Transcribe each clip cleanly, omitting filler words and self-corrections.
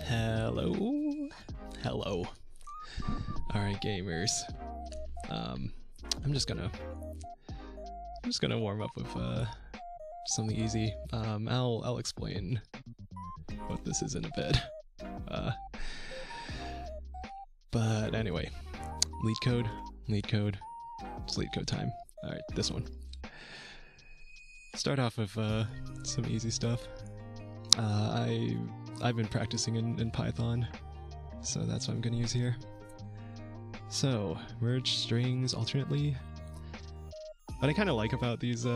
Hello. Hello. Alright, gamers. I'm just gonna warm up with something easy. I'll explain what this is in a bit. But anyway, LeetCode. It's LeetCode time. Alright, this one. Start off with some easy stuff. I've been practicing in Python, so that's what I'm gonna use here. So, merge strings alternately. What I kind of like about these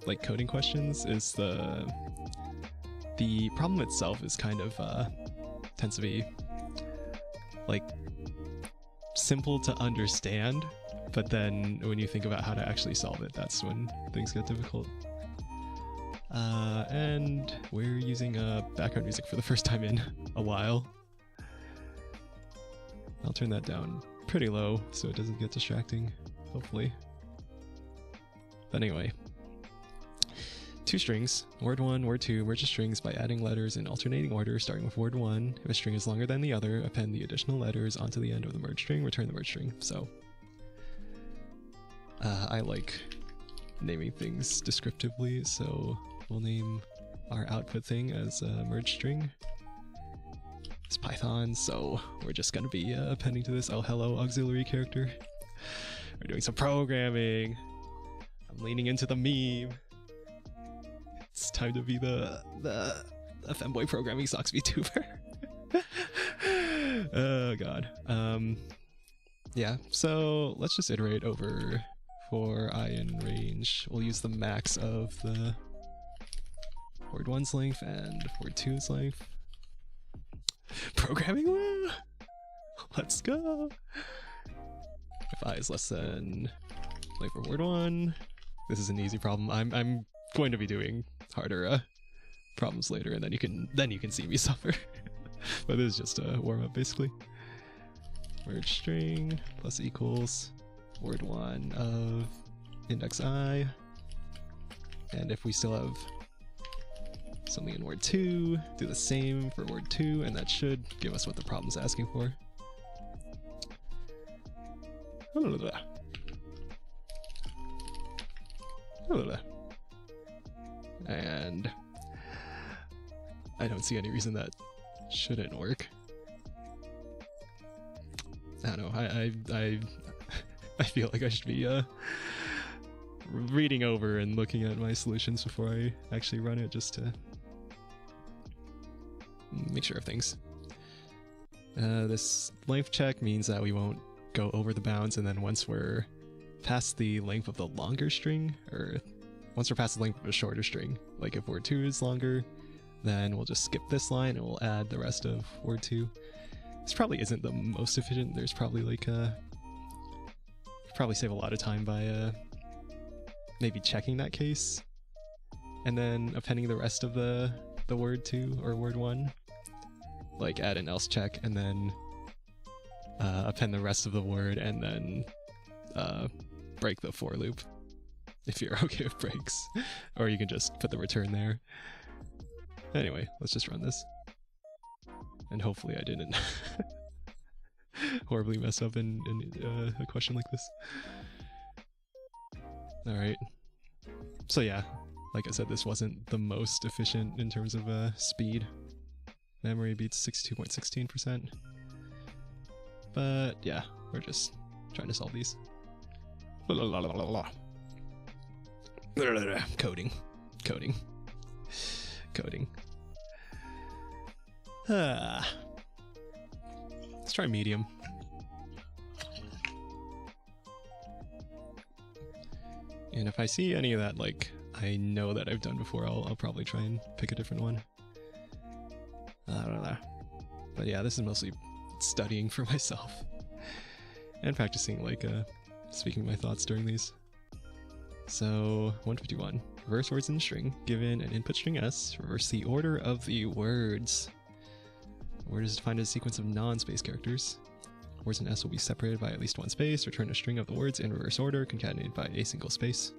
like coding questions is the problem itself is kind of tends to be like simple to understand, but then when you think about how to actually solve it, that's when things get difficult. And we're using background music for the first time in a while. I'll turn that down pretty low so it doesn't get distracting, hopefully. But anyway, two strings, word 1, word 2, merge the strings by adding letters in alternating order, starting with word 1. If a string is longer than the other, append the additional letters onto the end of the merged string, return the merged string. So, I like naming things descriptively, so we'll name our output thing as a merged string. It's Python, so we're just gonna be appending to this, oh hello, auxiliary character. We're doing some programming. I'm leaning into the meme. It's time to be the femboy programming socks VTuber. Oh god. Yeah, so let's just iterate over for I in range. We'll use the max of the word 1's length and word 2's length. Programming woo! Let's go! If I is less than length for word 1, this is an easy problem. I'm going to be doing harder problems later, and then you can see me suffer. But this is just a warm up basically. Merge string plus equals word 1 of index I, and if we still have something in word 2, do the same for word 2, and that should give us what the problem's asking for. And I don't see any reason that shouldn't work. I don't know, I feel like I should be reading over and looking at my solutions before I actually run it, just to make sure of things. This length check means that we won't go over the bounds, and then once we're past the length of the longer string, or once we're past the length of a shorter string, like if word 2 is longer, then we'll just skip this line and we'll add the rest of word 2. This probably isn't the most efficient. There's probably like probably save a lot of time by maybe checking that case and then appending the rest of the word 2 or word 1, like add an else check and then append the rest of the word and then break the for loop if you're okay with breaks, or you can just put the return there. Anyway, let's just run this, and hopefully I didn't horribly mess up in a question like this. Alright, so yeah, like I said, this wasn't the most efficient in terms of speed. Memory beats 62.16%. But yeah, we're just trying to solve these. Coding. Let's try medium. And if I see any of that, like, I know that I've done before, I'll probably try and pick a different one. I don't know. But yeah, this is mostly studying for myself. And practicing, like, speaking my thoughts during these. So, 151. Reverse words in the string. Given an input string S, reverse the order of the words. A word is defined as a sequence of non-space characters. Words in S will be separated by at least one space. Return a string of the words in reverse order, concatenated by a single space.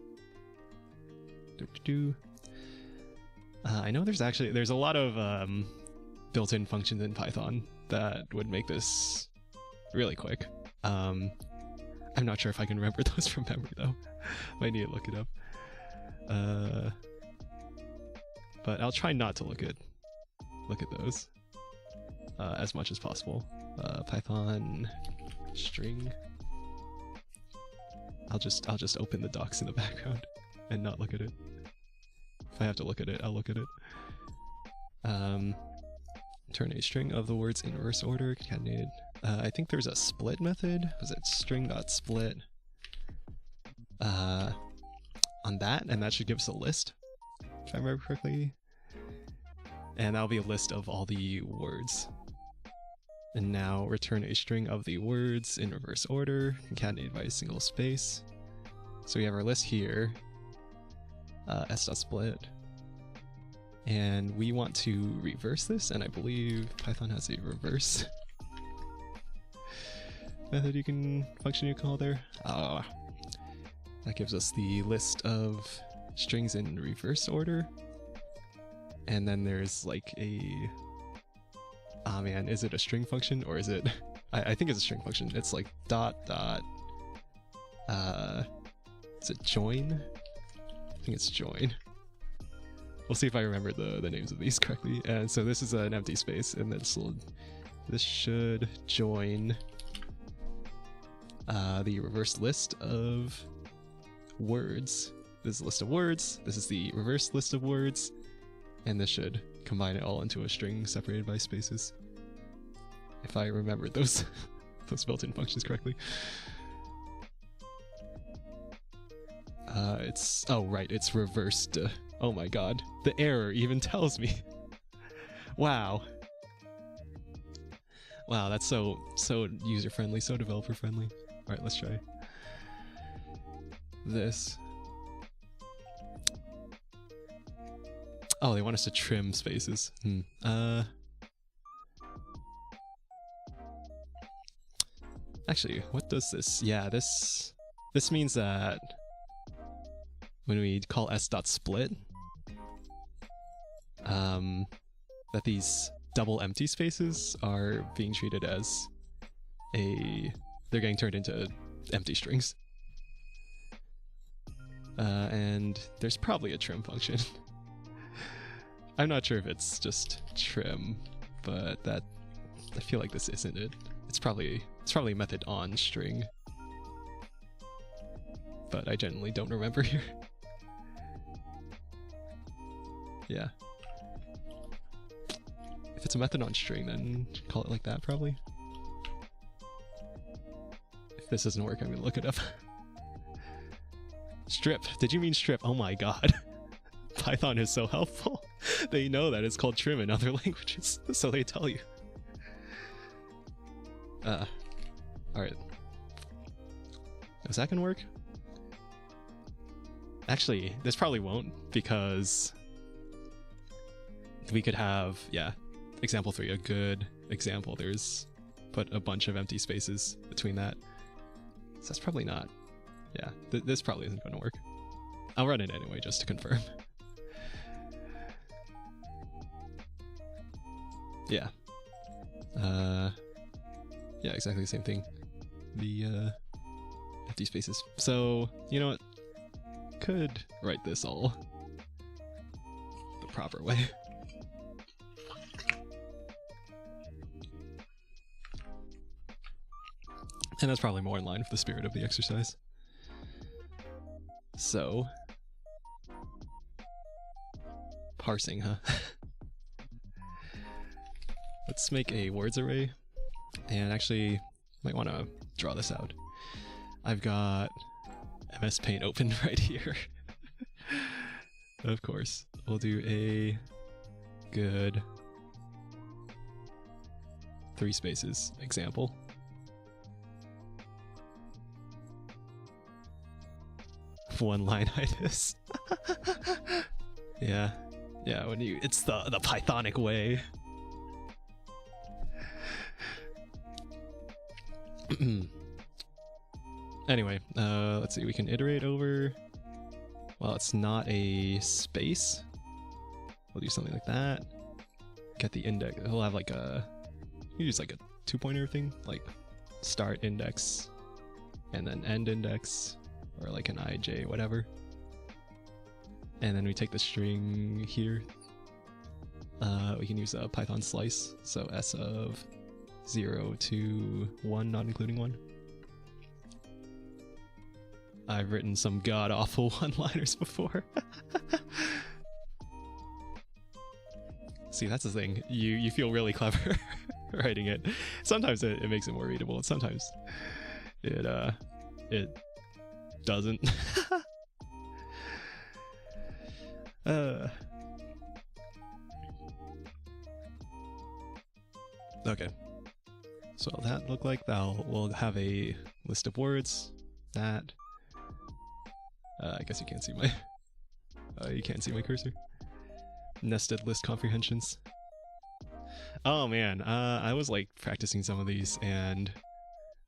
I know there's a lot of built-in functions in Python that would make this really quick. I'm not sure if I can remember those from memory though. Might need to look it up. But I'll try not to look at those as much as possible. Python string. I'll just open the docs in the background and not look at it. If I have to look at it, I'll look at it. Turn a string of the words in reverse order, concatenated. I think there's a split method. Was it string.split? On that, and that should give us a list, if I remember correctly. And that'll be a list of all the words. And now return a string of the words in reverse order, concatenated by a single space. So we have our list here, s.split. And we want to reverse this, and I believe Python has a reverse method function you can call there. That gives us the list of strings in reverse order. And then there's like a... Ah man, is it a string function or is it... I think it's a string function. It's like dot. Is it join? I think it's join. We'll see if I remember the names of these correctly. And so this is an empty space, and this should join the reverse list of words. This is a list of words, this is the reverse list of words, and this should combine it all into a string separated by spaces. If I remembered those those built-in functions correctly. It's reversed. Oh my god, the error even tells me. Wow. Wow, that's so user-friendly, so developer-friendly. Alright, let's try this. Oh, they want us to trim spaces. Actually, what does this? Yeah, this means that when we call s.split, that these double empty spaces are being treated as they're getting turned into empty strings. And there's probably a trim function. I'm not sure if it's just trim, but I feel like this isn't it. It's probably a method on string, but I genuinely don't remember here. Yeah. If it's a method on string, then call it like that, probably. If this doesn't work, I'm gonna look it up. Strip. Did you mean strip? Oh my god. Python is so helpful. They know that it's called trim in other languages, so they tell you. Alright. Is that gonna work? Actually, this probably won't, because we could have, yeah, example 3, a good example. There's put a bunch of empty spaces between that. So that's probably not, yeah, this probably isn't going to work. I'll run it anyway, just to confirm. Yeah. Yeah, exactly the same thing. The empty spaces. So, you know what? Could write this all the proper way. And that's probably more in line with the spirit of the exercise. So, parsing, huh? Let's make a words array, and actually might want to draw this out. I've got MS Paint open right here. Of course, we'll do a good 3 spaces example. One line itis. Yeah, when it's the Pythonic way. Anyway, let's see, we can iterate over, well, it's not a space. We'll do something like that. get the index. He'll have like you use like a 2-pointer thing, like start index and then end index, or like an ij, whatever. And then we take the string here. We can use a Python slice, so s of 0 to 1, not including 1. I've written some god-awful one-liners before. See, that's the thing. You feel really clever writing it. Sometimes it makes it more readable, and sometimes it doesn't. Okay. So that look like we'll have a list of words. That I guess you can't see my cursor. Nested list comprehensions. Oh man, I was like practicing some of these and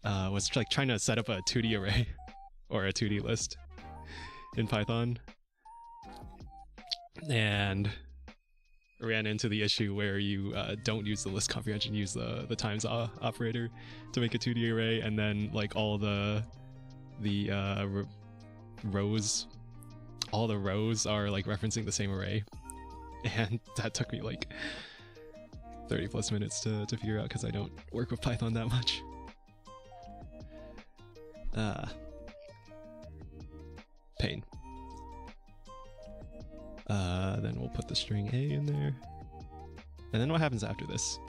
was like trying to set up a 2D array or a 2D list in Python, and ran into the issue where you don't use the list comprehension, use the times operator to make a 2D array, and then like all the rows, all the rows are like referencing the same array, and that took me like 30 plus minutes to figure out because I don't work with Python that much. Pain. Then we'll put the string a in there. And then what happens after this?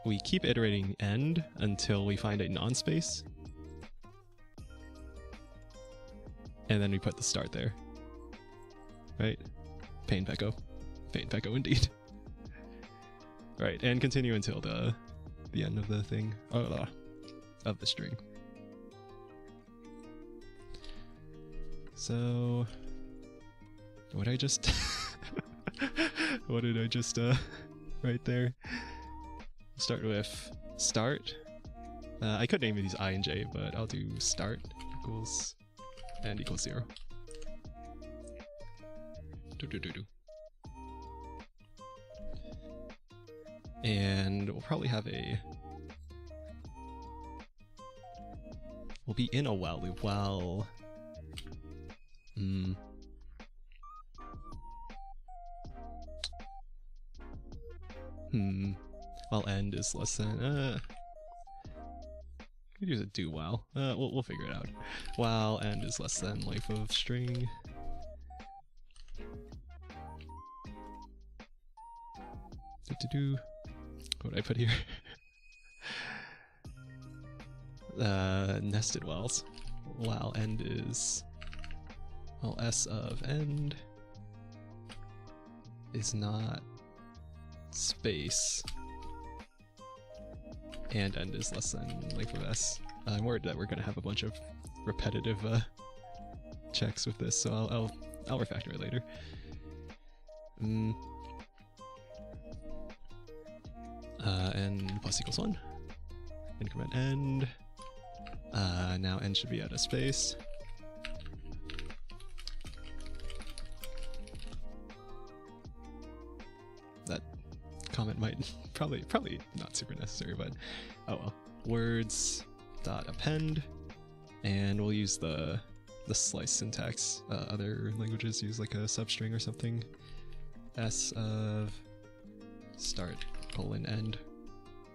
We keep iterating end until we find a non-space. And then we put the start there. Right? Pain Pecco. Pain Pecco indeed. Right, and continue until the end of the thing. Of the string. So what I just what did I just write there? Start with start. I could name these I and j, but I'll do start equals and equals 0. And we'll probably have we'll be in a while loop while while end is less than could use a do while. We'll figure it out. While end is less than life of string. What did I put here? Nested whiles. While end is, well, s of end is not space, and end is less than length of s. I'm worried that we're gonna have a bunch of repetitive checks with this, so I'll refactor it later. N plus equals 1. Increment end. Now n should be out of space. That comment might probably not super necessary, but oh well. Words dot append, and we'll use the slice syntax. Other languages use like a substring or something. S of start colon end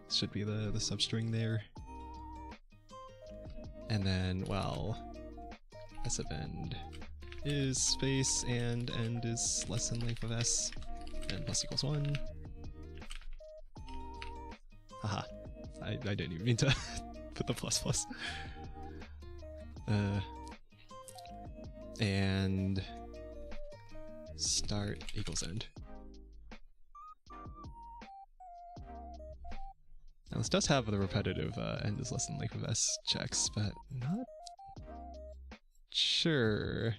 should be the substring there. And then, well, s of end is space and end is less than length of s, and plus equals 1. Haha, I didn't even mean to put the plus plus. And start equals end. Now this does have the repetitive end is less than length of s checks, but not sure.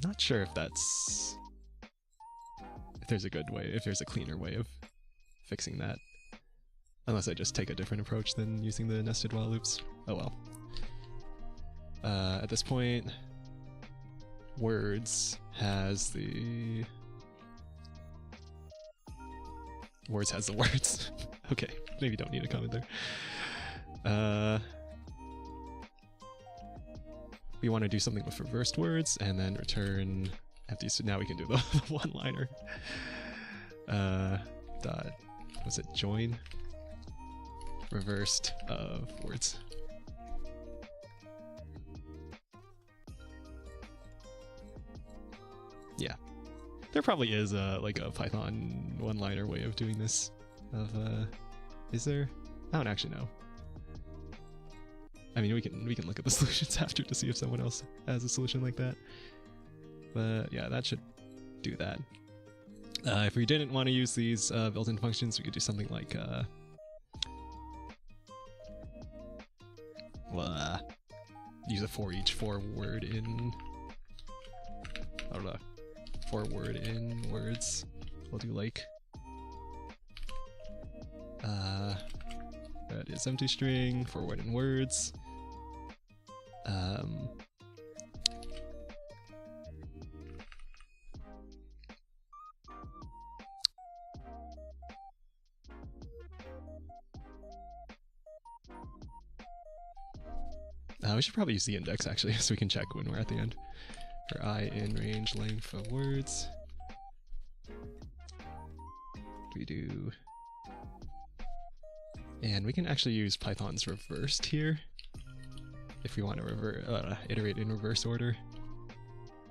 Not sure if there's a good way, if there's a cleaner way of fixing that. Unless I just take a different approach than using the nested while loops. Oh well. At this point, words has the words. Okay, maybe don't need a comment there. We want to do something with reversed words and then return empty. So now we can do the one-liner. Dot, was it join? Reversed of words. Yeah. There probably is like a Python one-liner way of doing this. Is there? I don't actually know. I mean, we can look at the solutions after to see if someone else has a solution like that. But yeah, that should do that. If we didn't want to use these built-in functions, we could do something like use a for each word in. I don't know. For word in words. We'll do like that is empty string for word in words. We should probably use the index actually, so we can check when we're at the end. For I in range length of words. We do, and we can actually use Python's reversed here if we want to iterate in reverse order.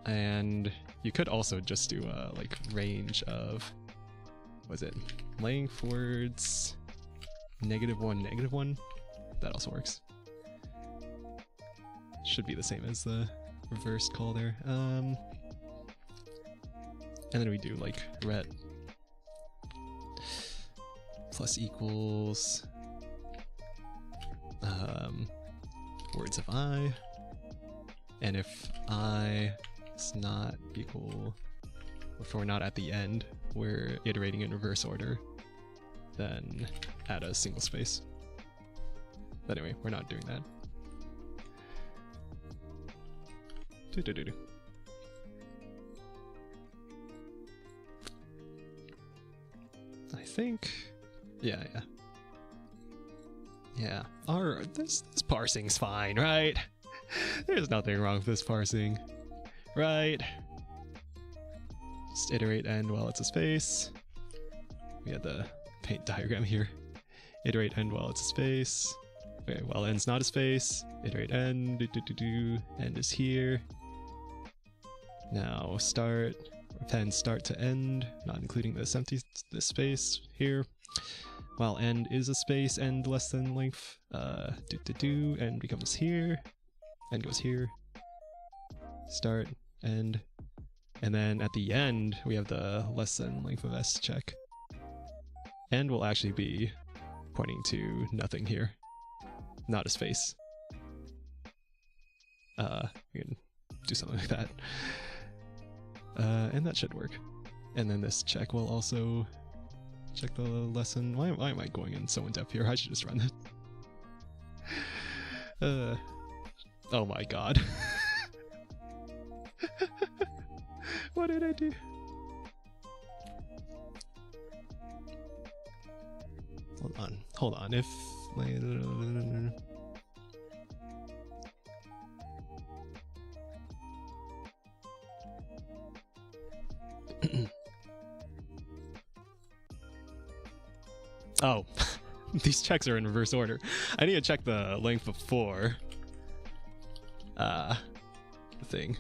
And you could also just do a like range of, what is it, length words -1 -1. That also works. Should be the same as the reversed call there. And then we do like ret plus equals words of I, and if I is not equal, if we're not at the end, we're iterating in reverse order, then add a single space. But anyway, we're not doing that. I think, yeah. This parsing's fine, right? There's nothing wrong with this parsing, right? Just iterate end while it's a space. We had the paint diagram here. Iterate end while it's a space. Okay, while end's not a space. Iterate end. End is here. Now start, append start to end, not including this space here. While end is a space, end less than length, end becomes here, end goes here, start, end, and then at the end we have the less than length of s check. End will actually be pointing to nothing here, not a space. We can do something like that. And that should work. And then this check will also check the lesson. Why am I going in so in depth here? I should just run it. Oh my god. What did I do? Hold on. If oh, these checks are in reverse order. I need to check the length before the thing.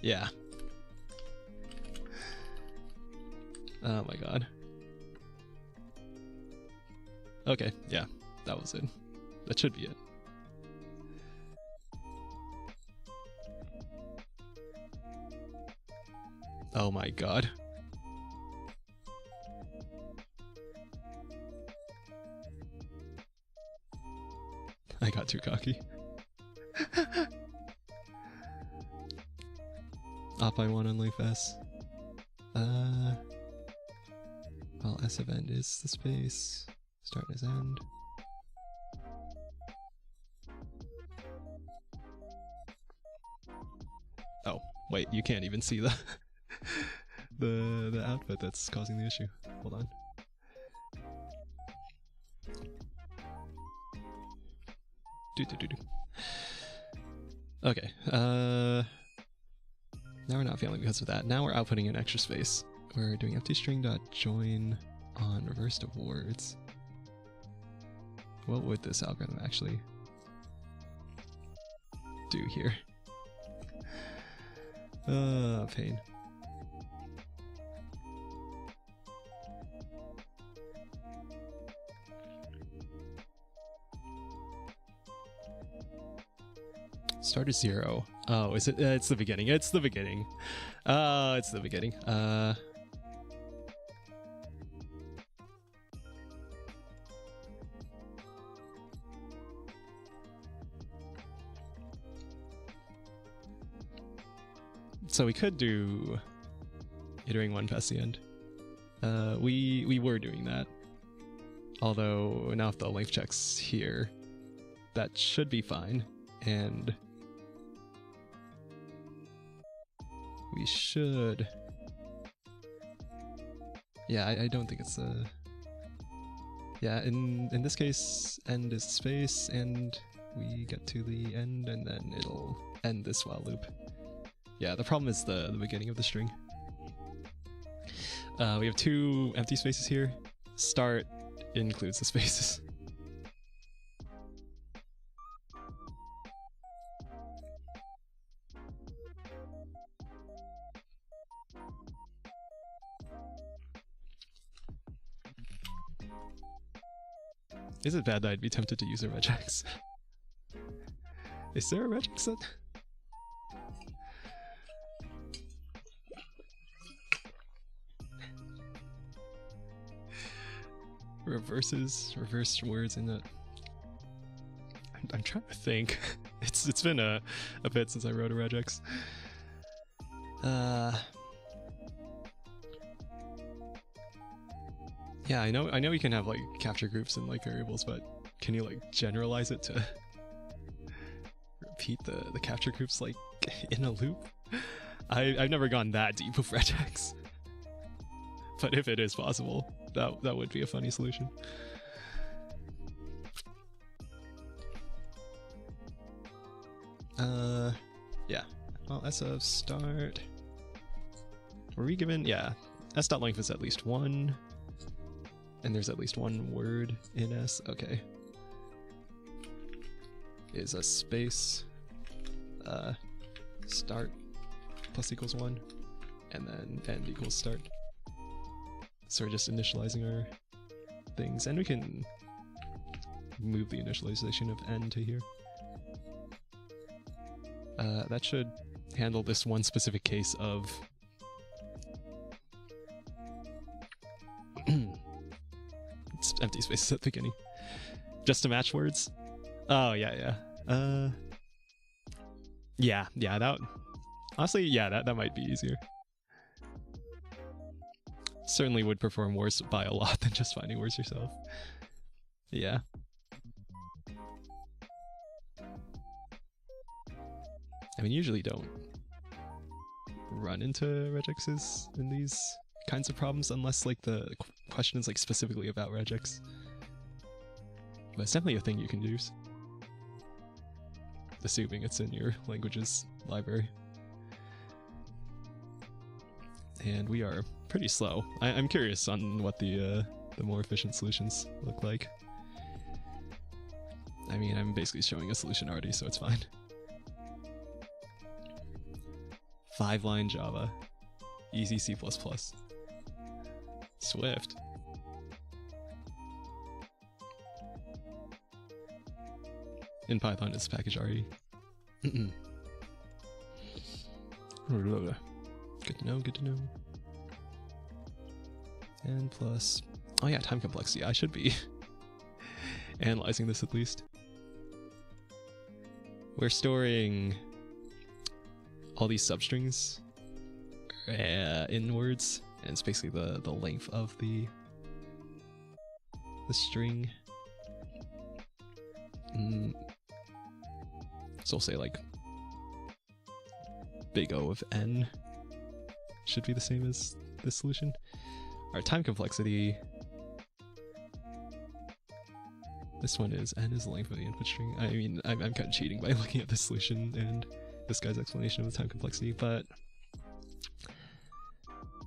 Yeah. Oh my god. Okay, yeah, that was it. That should be it. Oh my god. I got too cocky. Op I want on length S. Well, S of end is the space. Start as end. Wait, you can't even see the the output that's causing the issue. Hold on. Okay. Now we're not failing because of that. Now we're outputting an extra space. We're doing empty string.join on reversed of words. What would this algorithm actually do here? Pain. Start at 0. Oh, is it? It's the beginning. It's the beginning. It's the beginning. So we could do iterating one past the end. We were doing that. Although now if the length checks here, that should be fine. And we should... Yeah, I don't think it's a... Yeah, in this case, end is space, and we get to the end, and then it'll end this while loop. Yeah, the problem is the beginning of the string. We have 2 empty spaces here. Start includes the spaces. Is it bad that I'd be tempted to use a regex? Is there a regex set? Reverse words in it. I'm trying to think. It's been a bit since I wrote a regex. Yeah, I know you can have like capture groups and like variables, but can you like generalize it to repeat the capture groups like in a loop? I've never gone that deep with regex. But if it is possible, that would be a funny solution. Yeah. Well, S of start. Were we given? Yeah. S.length is at least 1. And there's at least 1 word in S. Okay. Is a space. Start plus equals 1. And then end equals start. So we're just initializing our things, and we can move the initialization of n to here. That should handle this one specific case of it's empty spaces at the beginning. Just to match words? Oh, yeah. Yeah, that... Honestly, yeah, that might be easier. Certainly would perform worse by a lot than just finding words yourself. Yeah. I mean, usually don't run into regexes in these kinds of problems unless like the question is like specifically about regex. But it's definitely a thing you can use. Assuming it's in your language's library. And we are pretty slow. I'm curious on what the more efficient solutions look like. I mean, I'm basically showing a solution already, so it's fine. 5-line Java. Easy C++. Swift. In Python, it's package RE. Good to know, good to know. And plus... Oh yeah, time complexity. I should be analyzing this at least. We're storing all these substrings in words, and it's basically the length of the string. So we'll say like big O of n should be the same as this solution. Our time complexity, this one is n is the length of the input string. I mean, I'm kind of cheating by looking at this solution and this guy's explanation of the time complexity, but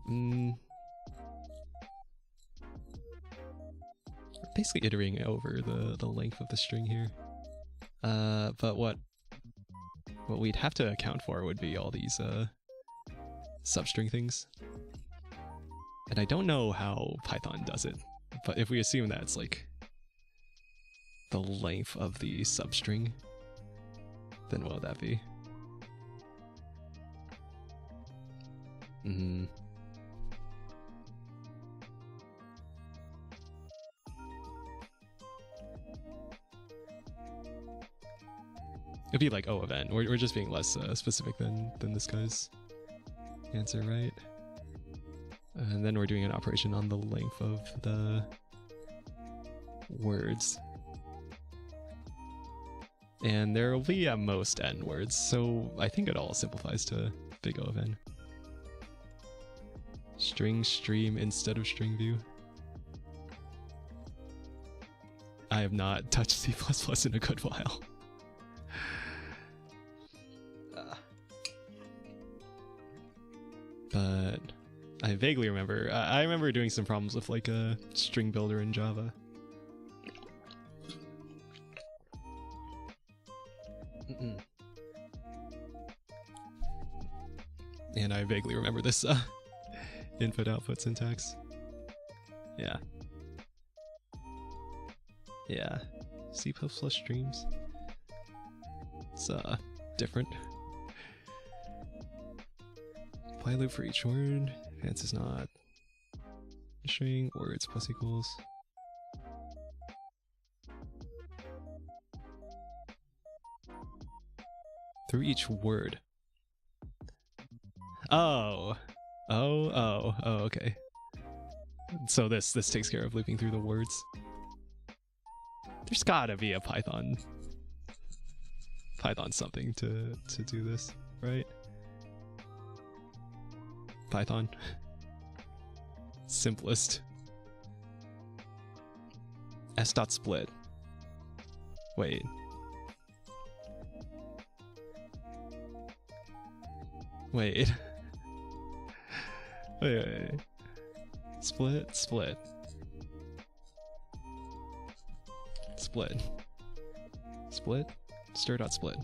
we're basically iterating over the length of the string here. But what we'd have to account for would be all these substring things. And I don't know how Python does it, but if we assume that it's like the length of the substring, then what would that be? It'd be like O of n. We're just being less specific than this guy's answer, right? And then we're doing an operation on the length of the words. And there will be at most n words, so I think it all simplifies to big O of n. String stream instead of string view. I have not touched C++ in a good while. But I vaguely remember, I remember doing some problems with like a string builder in Java. And I vaguely remember this input-output syntax. Yeah. Yeah. C++ streams. It's different. Apply loop for each word. Hence is not string, words plus equals. Through each word. Oh, okay. So this takes care of looping through the words. There's gotta be a Python something to do this, right? Python. Simplest. S.split. Wait. Wait. Wait. Split. Split. Stir.split.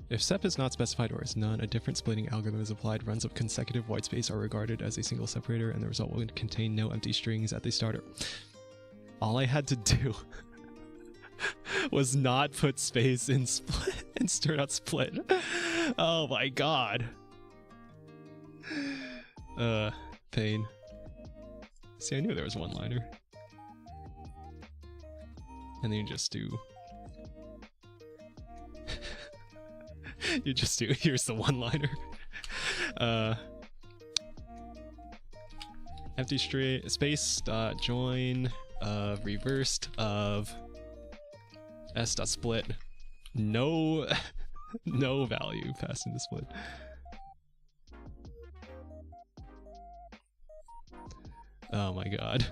If sep is not specified or is none, a different splitting algorithm is applied. Runs of consecutive whitespace are regarded as a single separator, and the result will contain no empty strings at the starter. All I had to do was not put space in split and stir.split. Oh my god. Pain. See, I knew there was one liner. And then you just do... you just do, here's the one-liner. Empty space dot join of reversed of s.split. No, no value passed into split. Oh my god.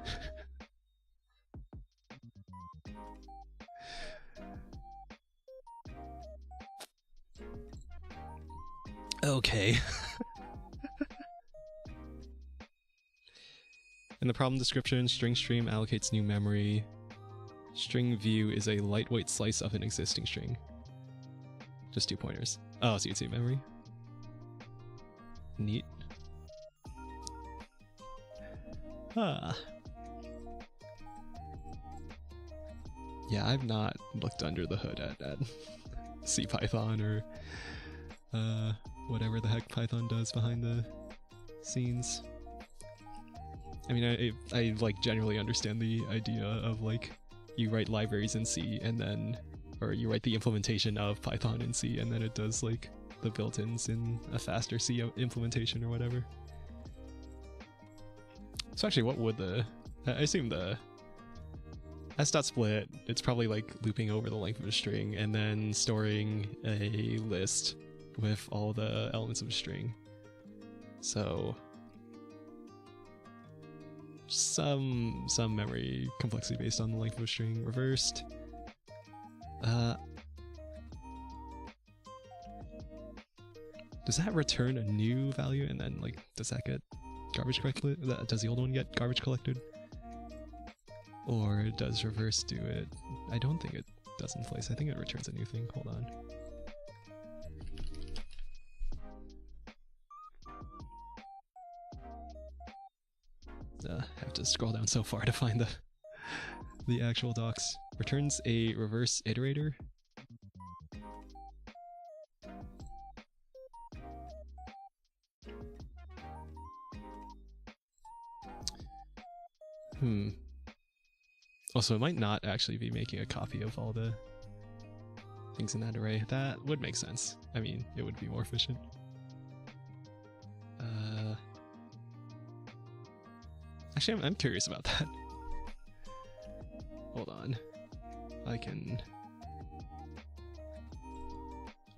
Okay. In the problem description, string stream allocates new memory. String view is a lightweight slice of an existing string. Just 2 pointers. Oh, so you can see memory. Neat. Ah. Yeah, I've not looked under the hood at CPython or whatever the heck Python does behind the scenes. I mean, I like generally understand the idea of like you write libraries in C and then, or you write the implementation of Python in C and then it does like the built-ins in a faster C implementation or whatever. So actually, what would I assume the s.split, it's probably like looping over the length of a string and then storing a list with all the elements of a string. So some memory complexity based on the length of a string. Reversed. Does that return a new value and then like does that get garbage collected? Does the old one get garbage collected? Or does reverse do it? I don't think it does in place. I think it returns a new thing. Hold on. Have to scroll down so far to find the actual docs. Returns a reverse iterator. Also, it might not actually be making a copy of all the things in that array. That would make sense. I mean, it would be more efficient. Actually, I'm curious about that. Hold on. I can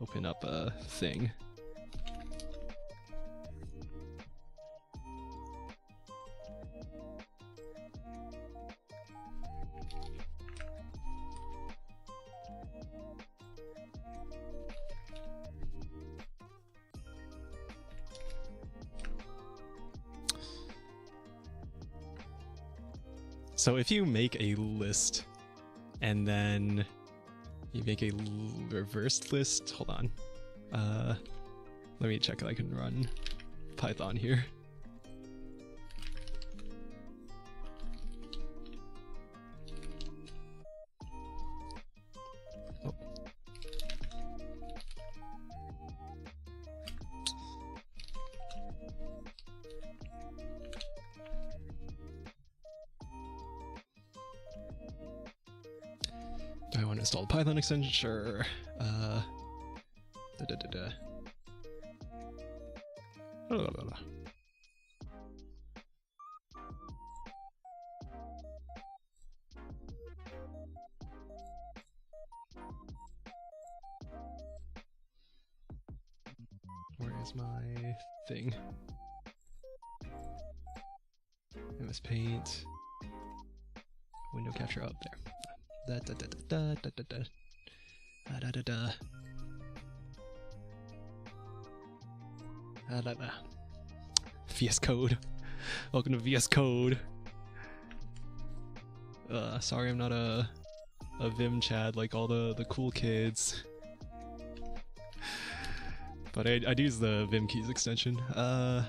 open up a thing. So if you make a list and then you make a reversed list, hold on. Let me check if I can run Python here. Oh. Do I want to install the Python extension? Sure. Where is my thing? MS Paint. Window capture up there. VS Code. Welcome to VS Code. Sorry I'm not a Vim Chad like all the cool kids. But I'd use the Vim keys extension. What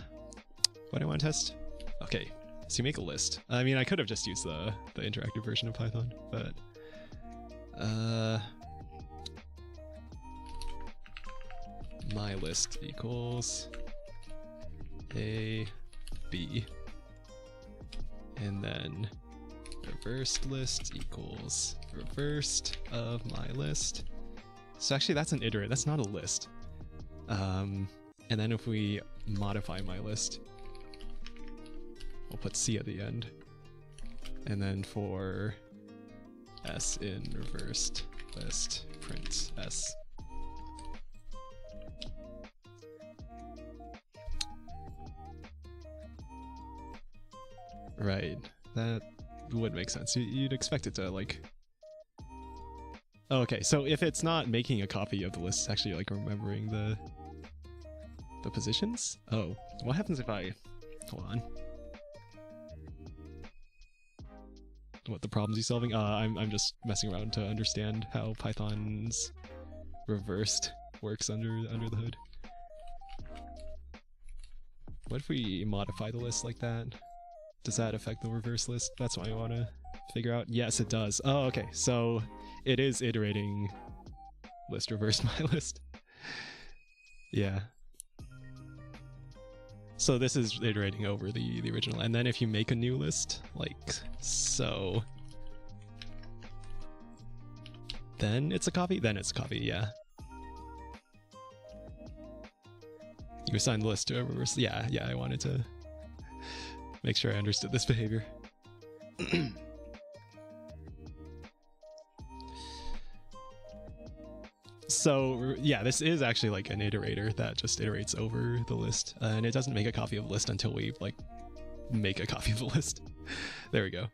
do I want to test? Okay, so you make a list. I mean, I could have just used the interactive version of Python, but my list equals a b, and then reversed list equals reversed of my list. So actually that's an iterate, that's not a list. And then if we modify my list, we'll put C at the end. And then for S in reversed list, print S. Right, that would make sense. You'd expect it to like... Oh, okay, so if it's not making a copy of the list, it's actually like remembering the positions? Oh, what happens if I... Hold on. What the problems he's solving? I'm just messing around to understand how Python's reversed works under the hood. What if we modify the list like that? Does that affect the reverse list? That's what I want to figure out. Yes, it does. Oh, okay. So it is iterating list reverse my list. Yeah. So this is iterating over the original. And then if you make a new list, like so, then it's a copy? Then it's a copy, yeah. You assign the list to a reverse. Yeah, I wanted to make sure I understood this behavior. So yeah, this is actually like an iterator that just iterates over the list, and it doesn't make a copy of the list until we like make a copy of the list. There we go.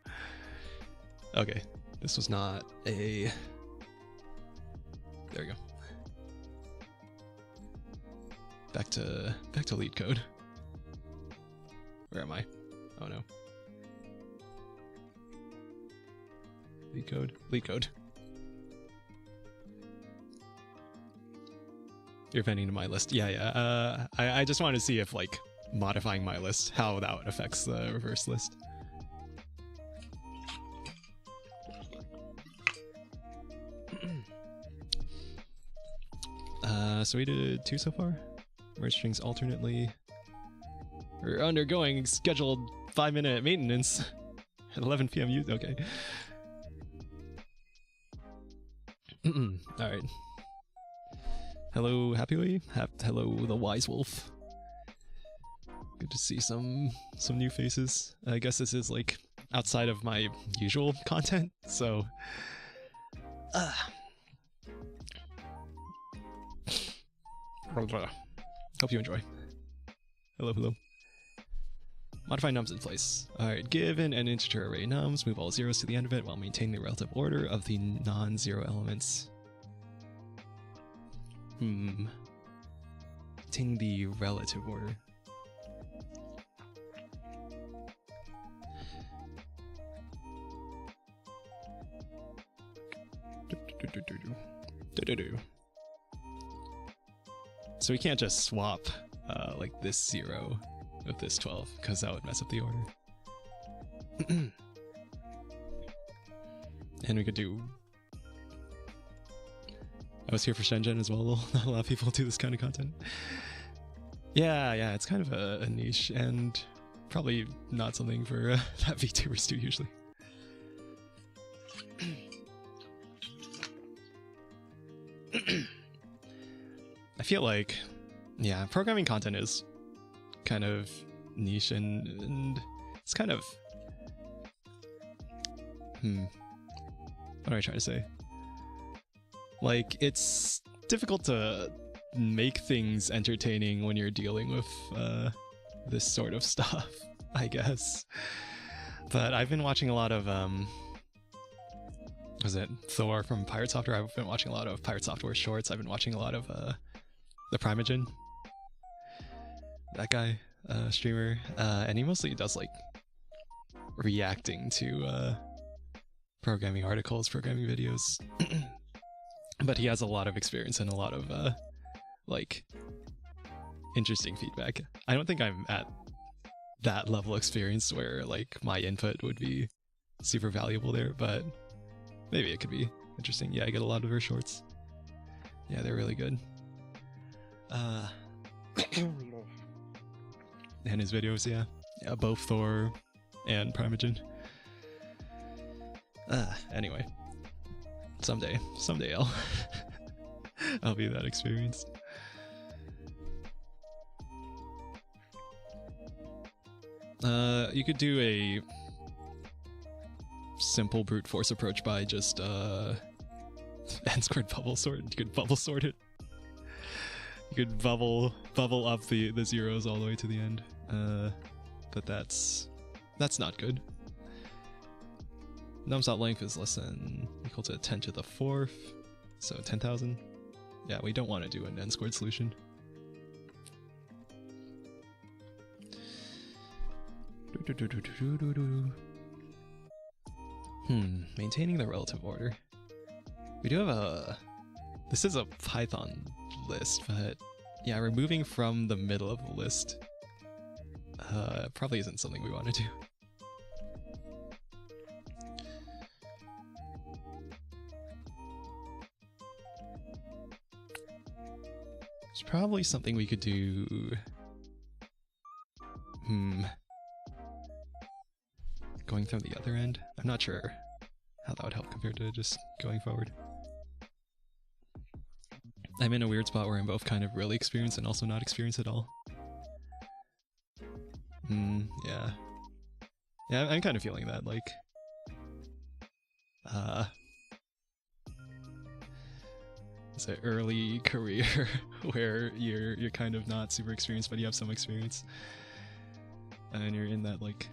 Okay, this was not a... There we go. Back to LeetCode. Where am I? Oh no. LeetCode. You're vending to my list. Yeah. I just wanted to see if like modifying my list, how that affects the reverse list. So we did 2 so far. Merge strings alternately. We're undergoing scheduled 5-minute maintenance at 11 p.m. Okay. All right. Hello, Happy. Hello, the Wise Wolf. Good to see some new faces. I guess this is like outside of my usual content, so. Hope you enjoy. Hello. Modify nums in place. Alright, given an integer array nums, move all zeros to the end of it while maintaining the relative order of the non-zero elements. Maintaining the relative order. So we can't just swap like this 0 with this 12, because that would mess up the order. And we could do... I was here for Shenzhen as well. Not a lot of people do this kind of content. Yeah, it's kind of a niche, and probably not something for that VTubers do usually. I feel like, yeah, programming content is kind of niche and it's kind of... What am I trying to say? Like, it's difficult to make things entertaining when you're dealing with this sort of stuff, I guess. But I've been watching a lot of, was it Thor from Pirate Software? I've been watching a lot of Pirate Software shorts. I've been watching a lot of the Primogen, that guy, streamer, and he mostly does like reacting to programming articles, programming videos. But he has a lot of experience and a lot of like interesting feedback. I don't think I'm at that level of experience where like my input would be super valuable there, but maybe it could be interesting. Yeah, I get a lot of her shorts. Yeah, they're really good. And his videos, yeah, both Thor and Primogen. Anyway, someday I'll be that experienced. You could do a simple brute force approach by just n-squared bubble sort. You could bubble sort it. You could bubble up the zeros all the way to the end. But that's not good. Nums.length is less than equal to 10 to the 4th, so 10,000. Yeah, we don't want to do an n-squared solution. Maintaining the relative order. We do have a... This is a Python list, but yeah, removing from the middle of the list probably isn't something we want to do. It's probably something we could do... Going from the other end? I'm not sure how that would help compared to just going forward. I'm in a weird spot where I'm both kind of really experienced and also not experienced at all. Yeah. Yeah, I'm kind of feeling that, like, it's an early career where you're kind of not super experienced, but you have some experience, and you're in that like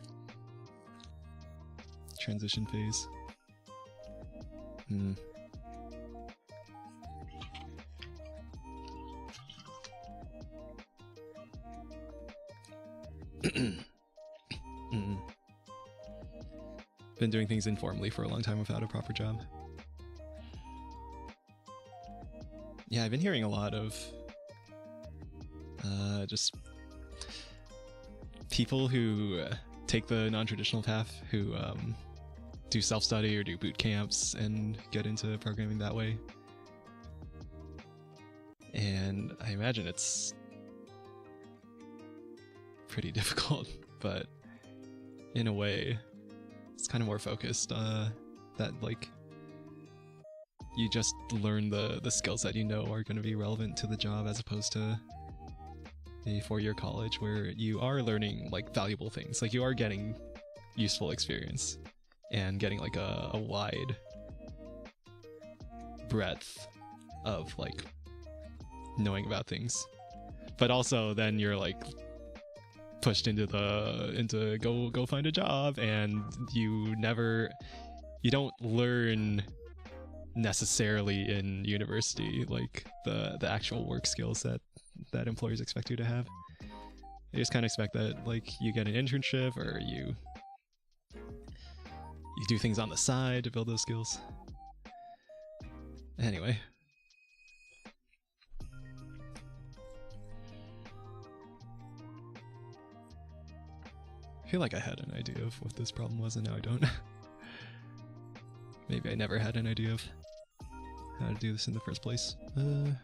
transition phase. Been doing things informally for a long time without a proper job. Yeah, I've been hearing a lot of just people who take the non-traditional path, who do self-study or do boot camps and get into programming that way. And I imagine it's pretty difficult, but in a way, it's kind of more focused, that like you just learn the skills that you know are going to be relevant to the job, as opposed to a 4-year college where you are learning like valuable things. Like you are getting useful experience and getting like a wide breadth of like knowing about things, but also then you're like pushed into go find a job, and you don't learn necessarily in university like the actual work skills that employers expect you to have. They just kind of expect that like you get an internship or you do things on the side to build those skills. Anyway. I feel like I had an idea of what this problem was, and now I don't. Maybe I never had an idea of how to do this in the first place. I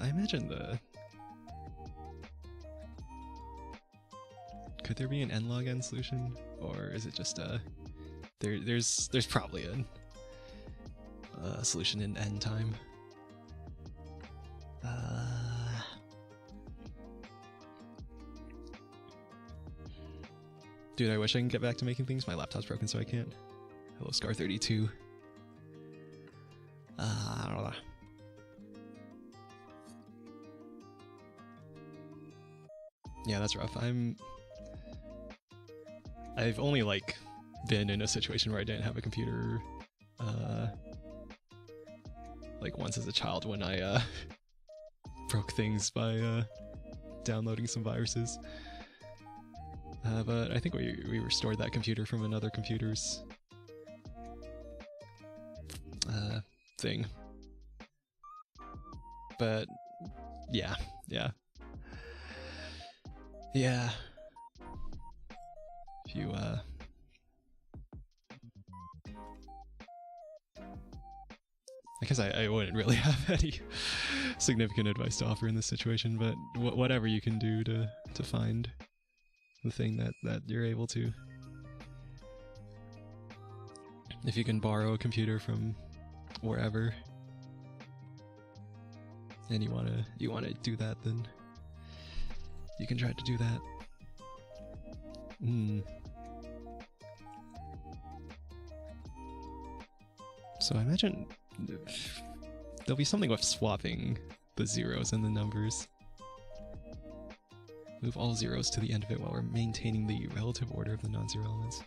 imagine could there be an n-log n solution, or is it just there's probably a solution in n time. Dude, I wish I can get back to making things. My laptop's broken, so I can't. Hello, Scar32. I don't know. Yeah, that's rough. I've only like been in a situation where I didn't have a computer like once as a child, when I broke things by downloading some viruses. But I think we restored that computer from another computer's thing. But yeah. If you I guess I wouldn't really have any significant advice to offer in this situation, but whatever you can do to find the thing that you're able to. If you can borrow a computer from wherever and you wanna do that, then you can try to do that. So I imagine there'll be something with swapping the zeros and the numbers. Move all zeros to the end of it while we're maintaining the relative order of the non-zero elements.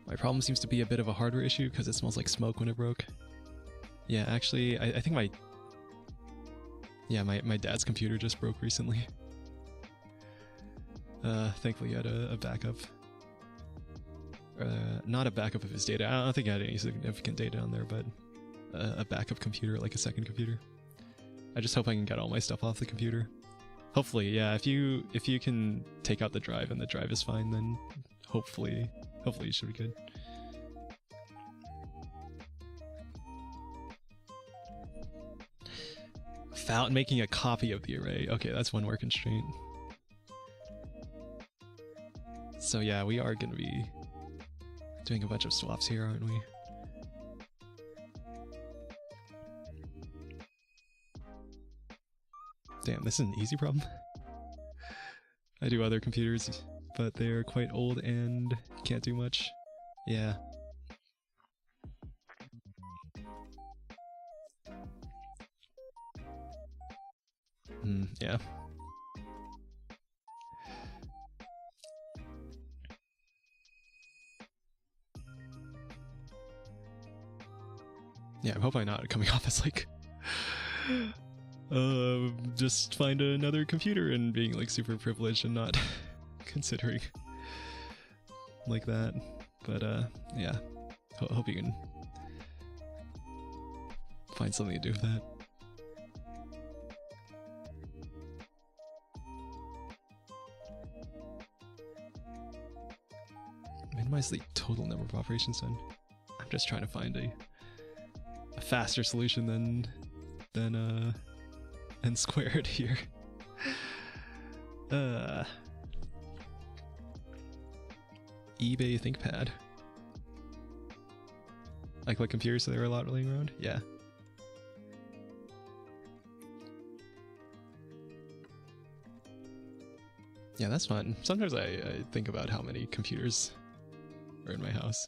My problem seems to be a bit of a hardware issue because it smells like smoke when it broke. Yeah, actually, I think my dad's computer just broke recently. Thankfully he had a backup. Not a backup of his data. I don't think he had any significant data on there, but a backup computer, like a second computer. I just hope I can get all my stuff off the computer. Hopefully, yeah, if you can take out the drive and the drive is fine, then hopefully it should be good. Without making a copy of the array. Okay, that's one more constraint. So yeah, we are going to be doing a bunch of swaps here, aren't we? Damn, this is an easy problem. I do other computers, but they're quite old and can't do much. Yeah. Yeah. Yeah, I'm hoping I'm not coming off as like just find another computer and being like super privileged and not considering like that. But yeah, hope you can find something to do with that. Minimize the total number of operations done. I'm just trying to find a faster solution than n squared here. eBay ThinkPad. I collect computers, so there were a lot rolling around. Yeah. Yeah, that's fun. Sometimes I think about how many computers are in my house.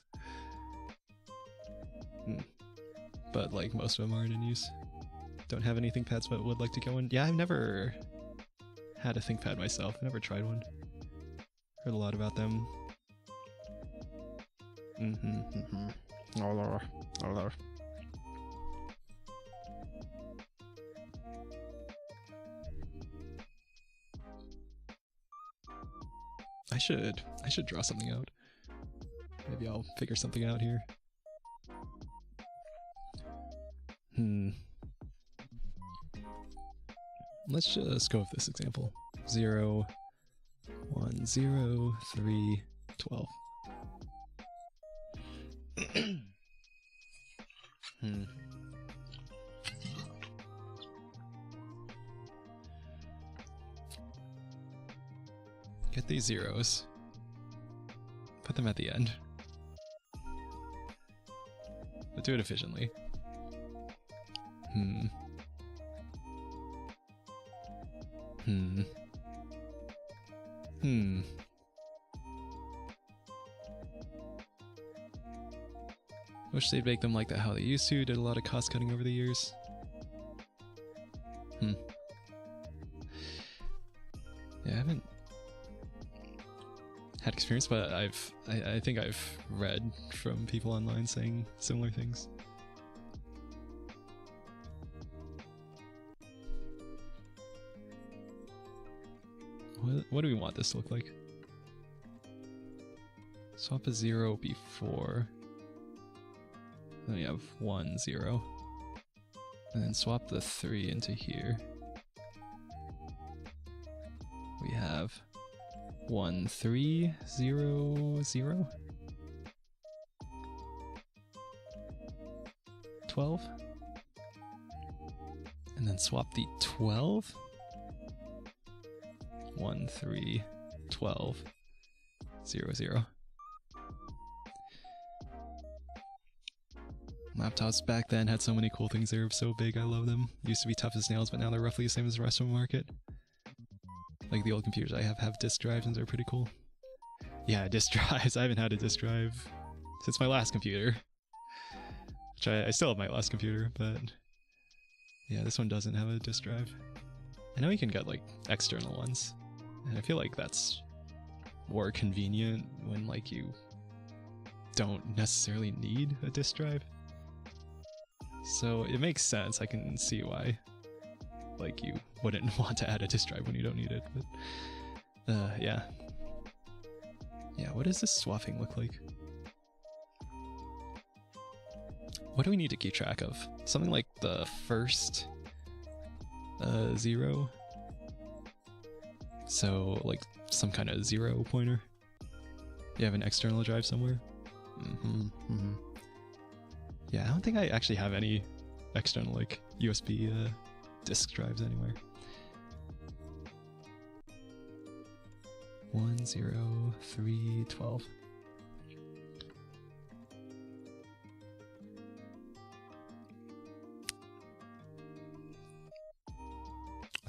But like most of them aren't in use. Don't have any ThinkPads, but would like to get one. Yeah, I've never had a ThinkPad myself. Never tried one. Heard a lot about them. I should draw something out. Maybe I'll figure something out here. Let's just go with this example. 0, 1, 0, 3, 12. Get these zeros. Put them at the end. But do it efficiently. Wish they'd make them like that how they used to. Did a lot of cost cutting over the years. Yeah, I haven't had experience, but I think I've read from people online saying similar things. What do we want this to look like? Swap a 0 before. Then we have 1, 0. And then swap the 3 into here. We have 1, 3, 0, 0. 12. And then swap the 12. 1, 3, 12, 0, 0. Laptops back then had so many cool things. They were so big, I love them. Used to be tough as nails, but now they're roughly the same as the rest of the market. Like the old computers I have disk drives and they're pretty cool. Yeah, disk drives. I haven't had a disk drive since my last computer. Which I still have my last computer, but yeah, this one doesn't have a disk drive. I know you can get like external ones, and I feel like that's more convenient when like you don't necessarily need a disk drive. So it makes sense. I can see why like you wouldn't want to add a disk drive when you don't need it. But yeah. Yeah, what does this swapping look like? What do we need to keep track of? Something like the first 0. So like some kind of 0 pointer. You have an external drive somewhere? Yeah, I don't think I actually have any external like USB disk drives anywhere. 1, 0, 3, 12.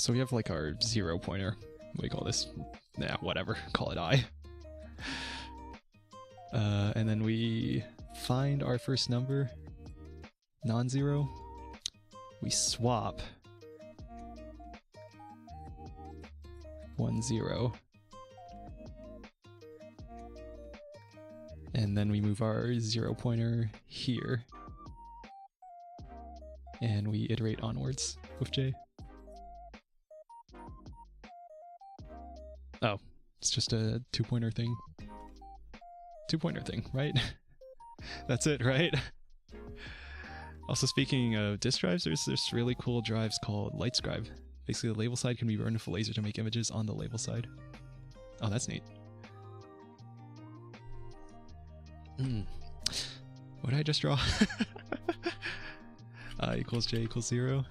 So we have like our 0 pointer. What do you call this? Nah, whatever. Call it I. And then we find our first number, non-zero. We swap 1 0. And then we move our 0 pointer here. And we iterate onwards with J. Oh, it's just a 2-pointer thing. 2-pointer thing, right? That's it, right? Also, speaking of disk drives, there's this really cool drives called LightScribe. Basically, the label side can be burned with a laser to make images on the label side. Oh, that's neat. What did I just draw? I equals J equals 0.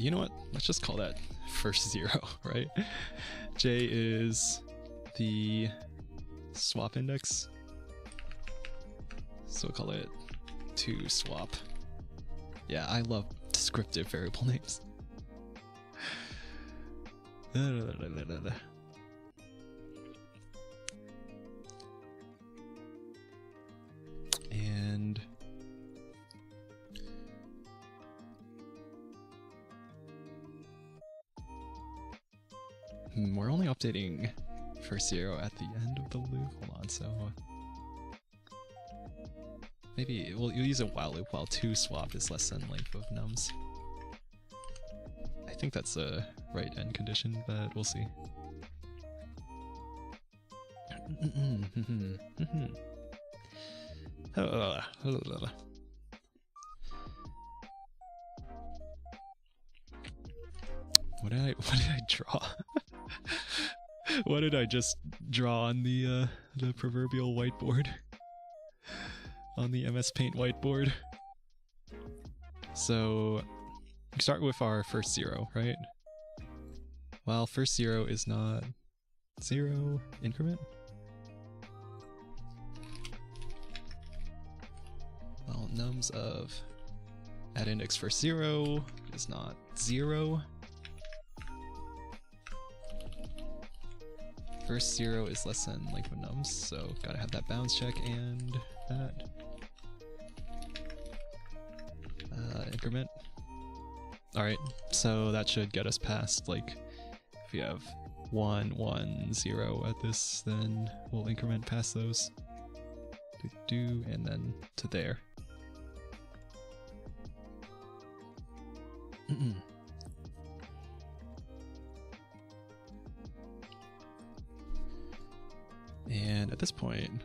You know what? Let's just call that first 0, right? J is the swap index. So we'll call it 2 swap. Yeah, I love descriptive variable names. And we're only updating first 0 at the end of the loop. Hold on, so maybe you'll use a while loop while 2 swap is less than length of nums. I think that's a right end condition, but we'll see. What did I draw? What did I just draw on the proverbial whiteboard? On the MS Paint whiteboard. So we start with our first 0, right? Well, first 0 is not 0 increment. Well, nums of at index first 0 is not 0. First 0 is less than length of nums, so gotta have that bounds check and that. Increment. Alright, so that should get us past, like, if we have 1, 1, 0 at this, then we'll increment past those. And then to there. And at this point,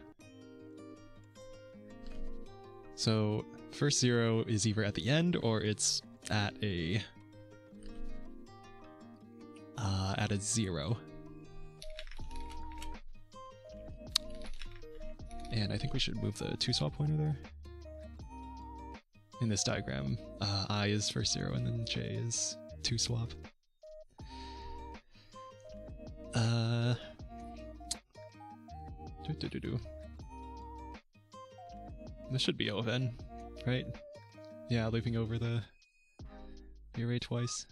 so first 0 is either at the end or it's at a 0. And I think we should move the 2 swap pointer there. In this diagram, I is first 0 and then J is 2 swap. This should be O of N, right? Yeah, looping over the array twice.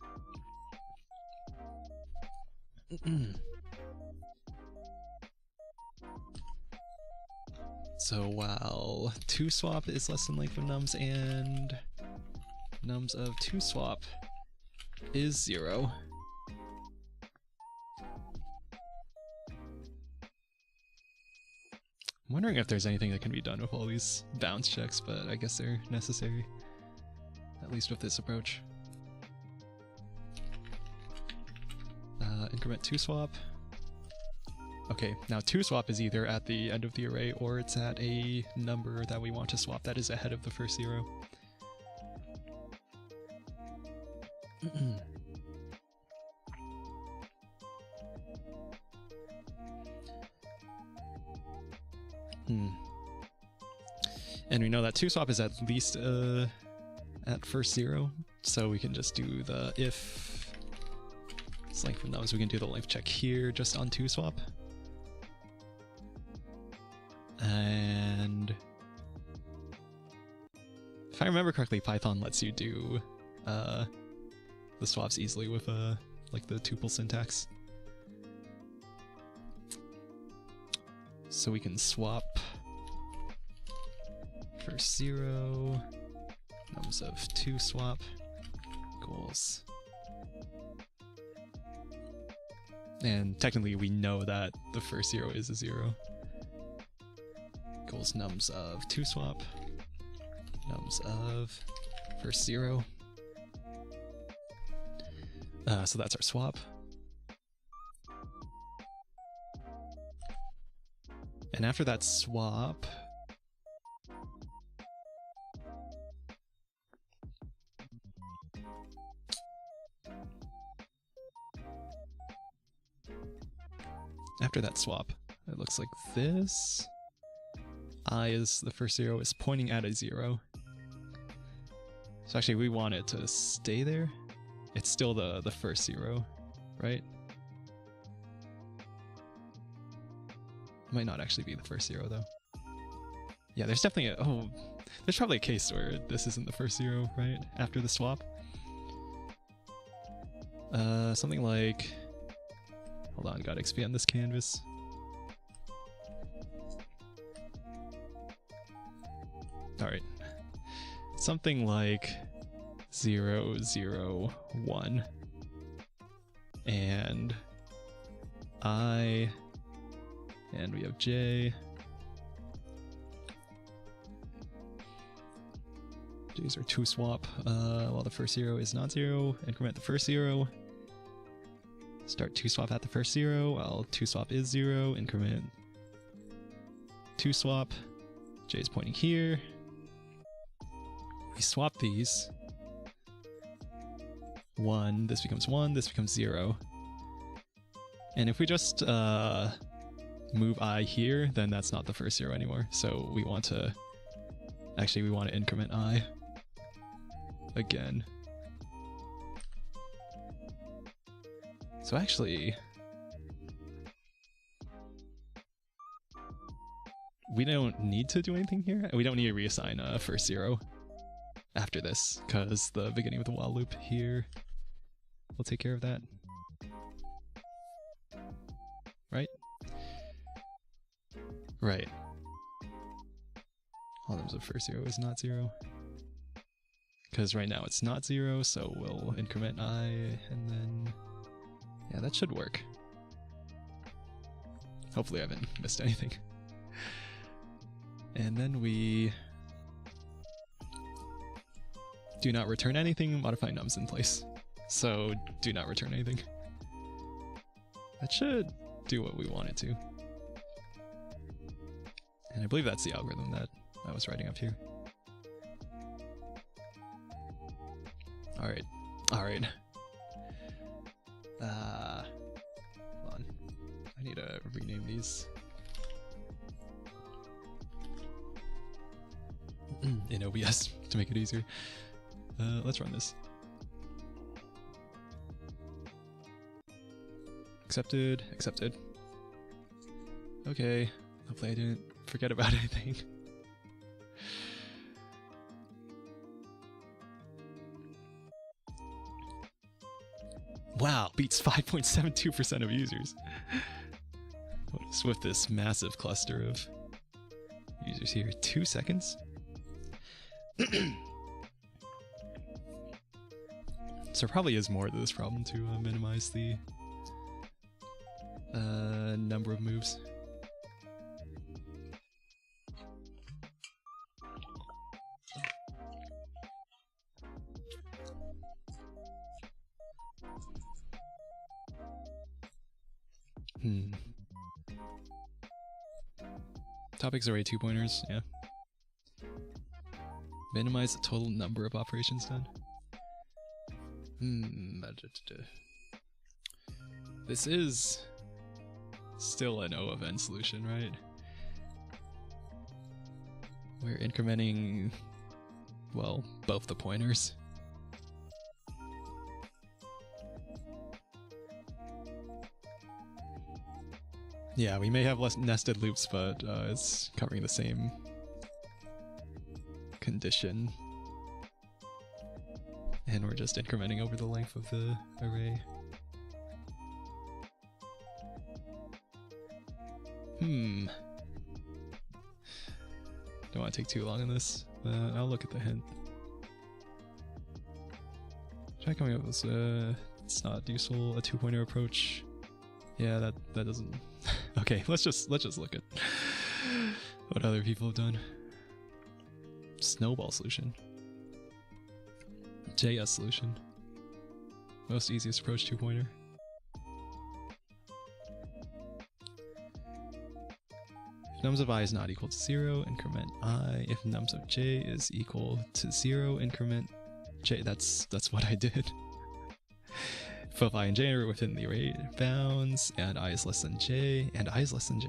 So while 2 swap is less than length of nums and nums of 2 swap is 0. I'm wondering if there's anything that can be done with all these bounds checks, but I guess they're necessary, at least with this approach. Increment 2 swap. Okay, now 2 swap is either at the end of the array or it's at a number that we want to swap that is ahead of the first 0. And we know that 2 swap is at least at first 0, So we can just do the if it's length of nums, we can do the length check here just on 2swap. And if I remember correctly, Python lets you do the swaps easily with like the tuple syntax. So we can swap first 0, nums of 2swap equals, and technically we know that the first 0 is a 0, equals nums of 2swap, nums of first 0. So that's our swap. And after that swap, it looks like this. I is the first 0 is pointing at a 0. So actually we want it to stay there. It's still the first 0, right? Might not actually be the first 0 though. Yeah, there's definitely there's probably a case where this isn't the first 0, right? After the swap. Something like, hold on, gotta expand this canvas. Alright. Something like 0, 0, 1. And I, and we have J. J's are 2swap. While the first 0 is not 0, increment the first 0. Start 2swap at the first 0, while 2swap is 0, increment 2swap. J is pointing here. We swap these. 1, this becomes 1, this becomes 0. And if we just move I here, then that's not the first 0 anymore. So we want to, actually we want to increment I again. So actually, we don't need to do anything here. We don't need to reassign first 0 after this, because the beginning of the while loop here will take care of that. Right? Right. All nums of first 0 is not 0. Because right now it's not 0, so we'll increment I, and then, yeah, that should work. Hopefully I haven't missed anything. And then we do not return anything, modify nums in place. So do not return anything. That should do what we want it to. And I believe that's the algorithm that I was writing up here. Alright. Alright. Hold on. I need to rename these. In OBS to make it easier. Let's run this. Accepted, accepted. Okay, hopefully I didn't forget about anything. Wow, beats 5.72% of users. What is with this massive cluster of users here? 2 seconds? So there probably is more to this problem to minimize the number of moves. Topics array 2-pointers, yeah. Minimize the total number of operations done. This is still an O of n solution, right? We're incrementing, well, both the pointers. Yeah, we may have less nested loops, but it's covering the same condition. And we're just incrementing over the length of the array. Don't want to take too long on this, but I'll look at the hint. Try coming up with it's not useful, a two-pointer approach. Yeah, that doesn't. Okay, let's just look at what other people have done. Snowball solution. JS solution. Most easiest approach two-pointer. If nums of I is not equal to 0, increment I. If nums of j is equal to 0, increment j. That's what I did. If both I and j are within the array bounds, and I is less than j, and I is less than j.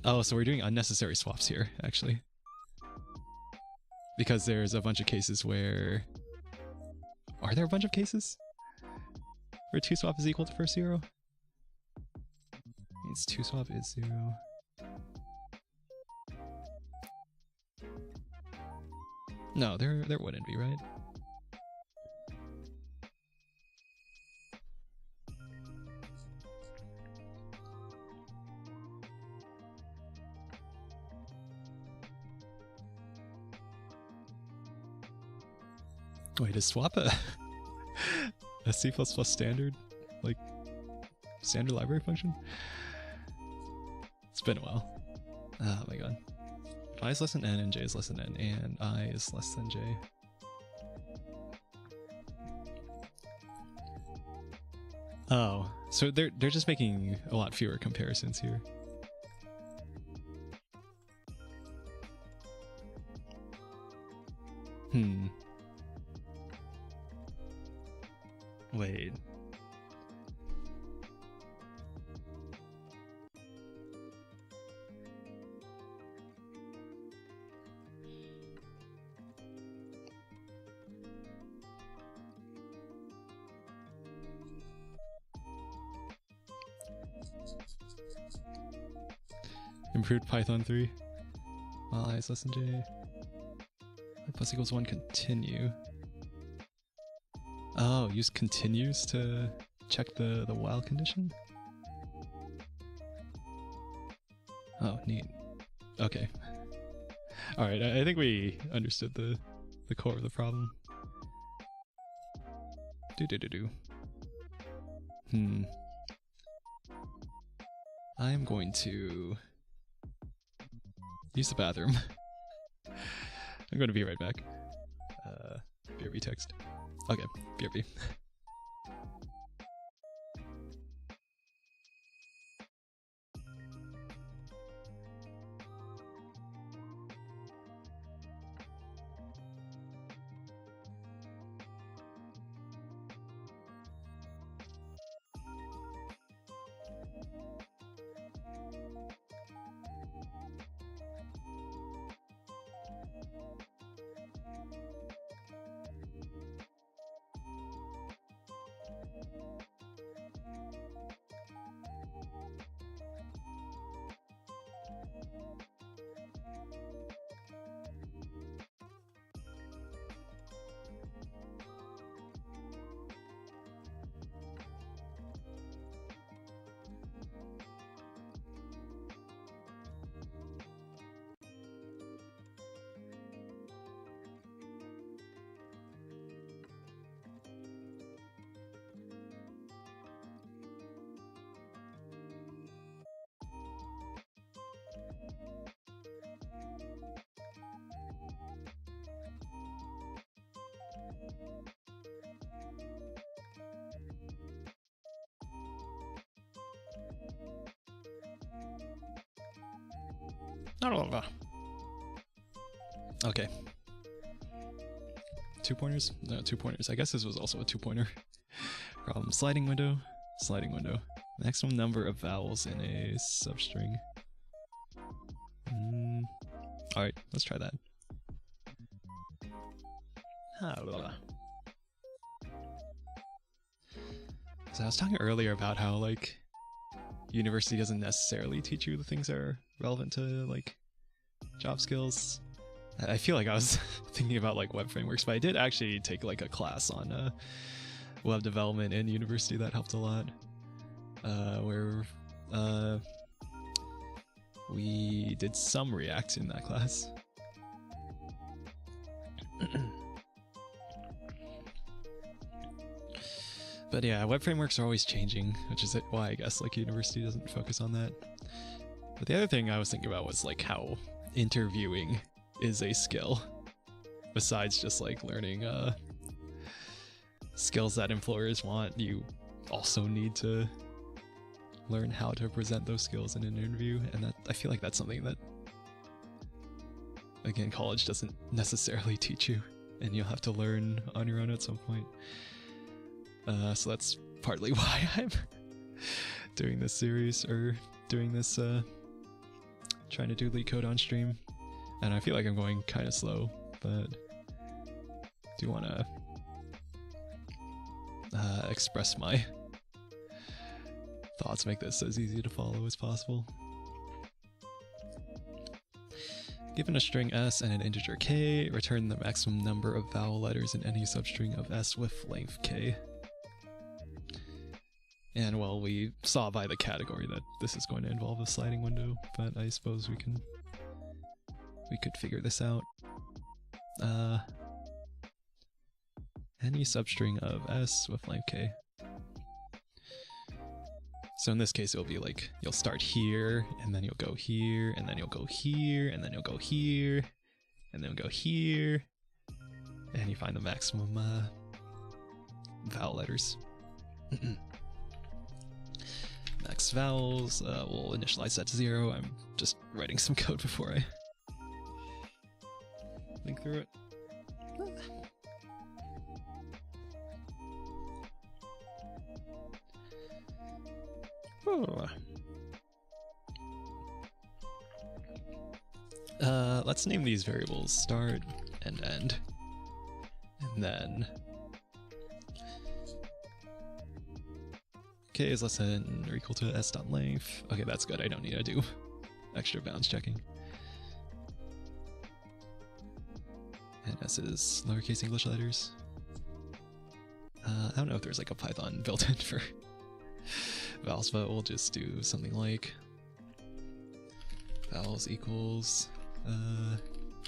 Oh, so we're doing unnecessary swaps here, actually. Because there's a bunch of cases where... Are there a bunch of cases? Where 2swap is equal to first 0? Means 2swap is 0. No, there wouldn't be, right? Wait, is swap a C++ standard, like, standard library function? It's been a while. Oh my god. If I is less than n and j is less than n and I is less than j. Oh, so they're just making a lot fewer comparisons here. Wait. Improved Python 3. While I is less than j. I plus equals 1 continue. Oh, use continues to check the while condition? Oh, neat. Okay. Alright, I think we understood the core of the problem. I am going to use the bathroom. I'm going to be right back. BRB text. Okay, BRB. Okay. 2 pointers? No, 2 pointers. I guess this was also a 2-pointer. Problem. Sliding window. Sliding window. Maximum number of vowels in a substring. Alright, let's try that. So I was talking earlier about how like university doesn't necessarily teach you the things that are relevant to like job skills. I feel like I was thinking about like web frameworks, but I did actually take like a class on web development in university that helped a lot. Where we did some React in that class. But yeah, web frameworks are always changing, which is why I guess like university doesn't focus on that. But the other thing I was thinking about was like how interviewing is a skill, besides just like learning skills that employers want. You also need to learn how to present those skills in an interview, and that I feel like that's something that, again, college doesn't necessarily teach you, and you'll have to learn on your own at some point. So that's partly why I'm doing this series, or doing this, trying to do LeetCode on stream. And I feel like I'm going kind of slow, but do want to express my thoughts, make this as easy to follow as possible. Given a string s and an integer k, return the maximum number of vowel letters in any substring of s with length k. And well, we saw by the category that this is going to involve a sliding window, but I suppose we could figure this out. Any substring of s with length k. So in this case, it'll be like, you'll start here, and then you'll go here, and then you'll go here, and then you'll go here, and then go here, and you find the maximum vowel letters. Max vowels, we'll initialize that to 0. I'm just writing some code before I think through it. Let's name these variables start and end, and then k is less than or equal to s.length. Okay, that's good. I don't need to do extra bounds checking. And s is lowercase English letters. I don't know if there's like a Python built in for vowels, but we'll just do something like vowels equals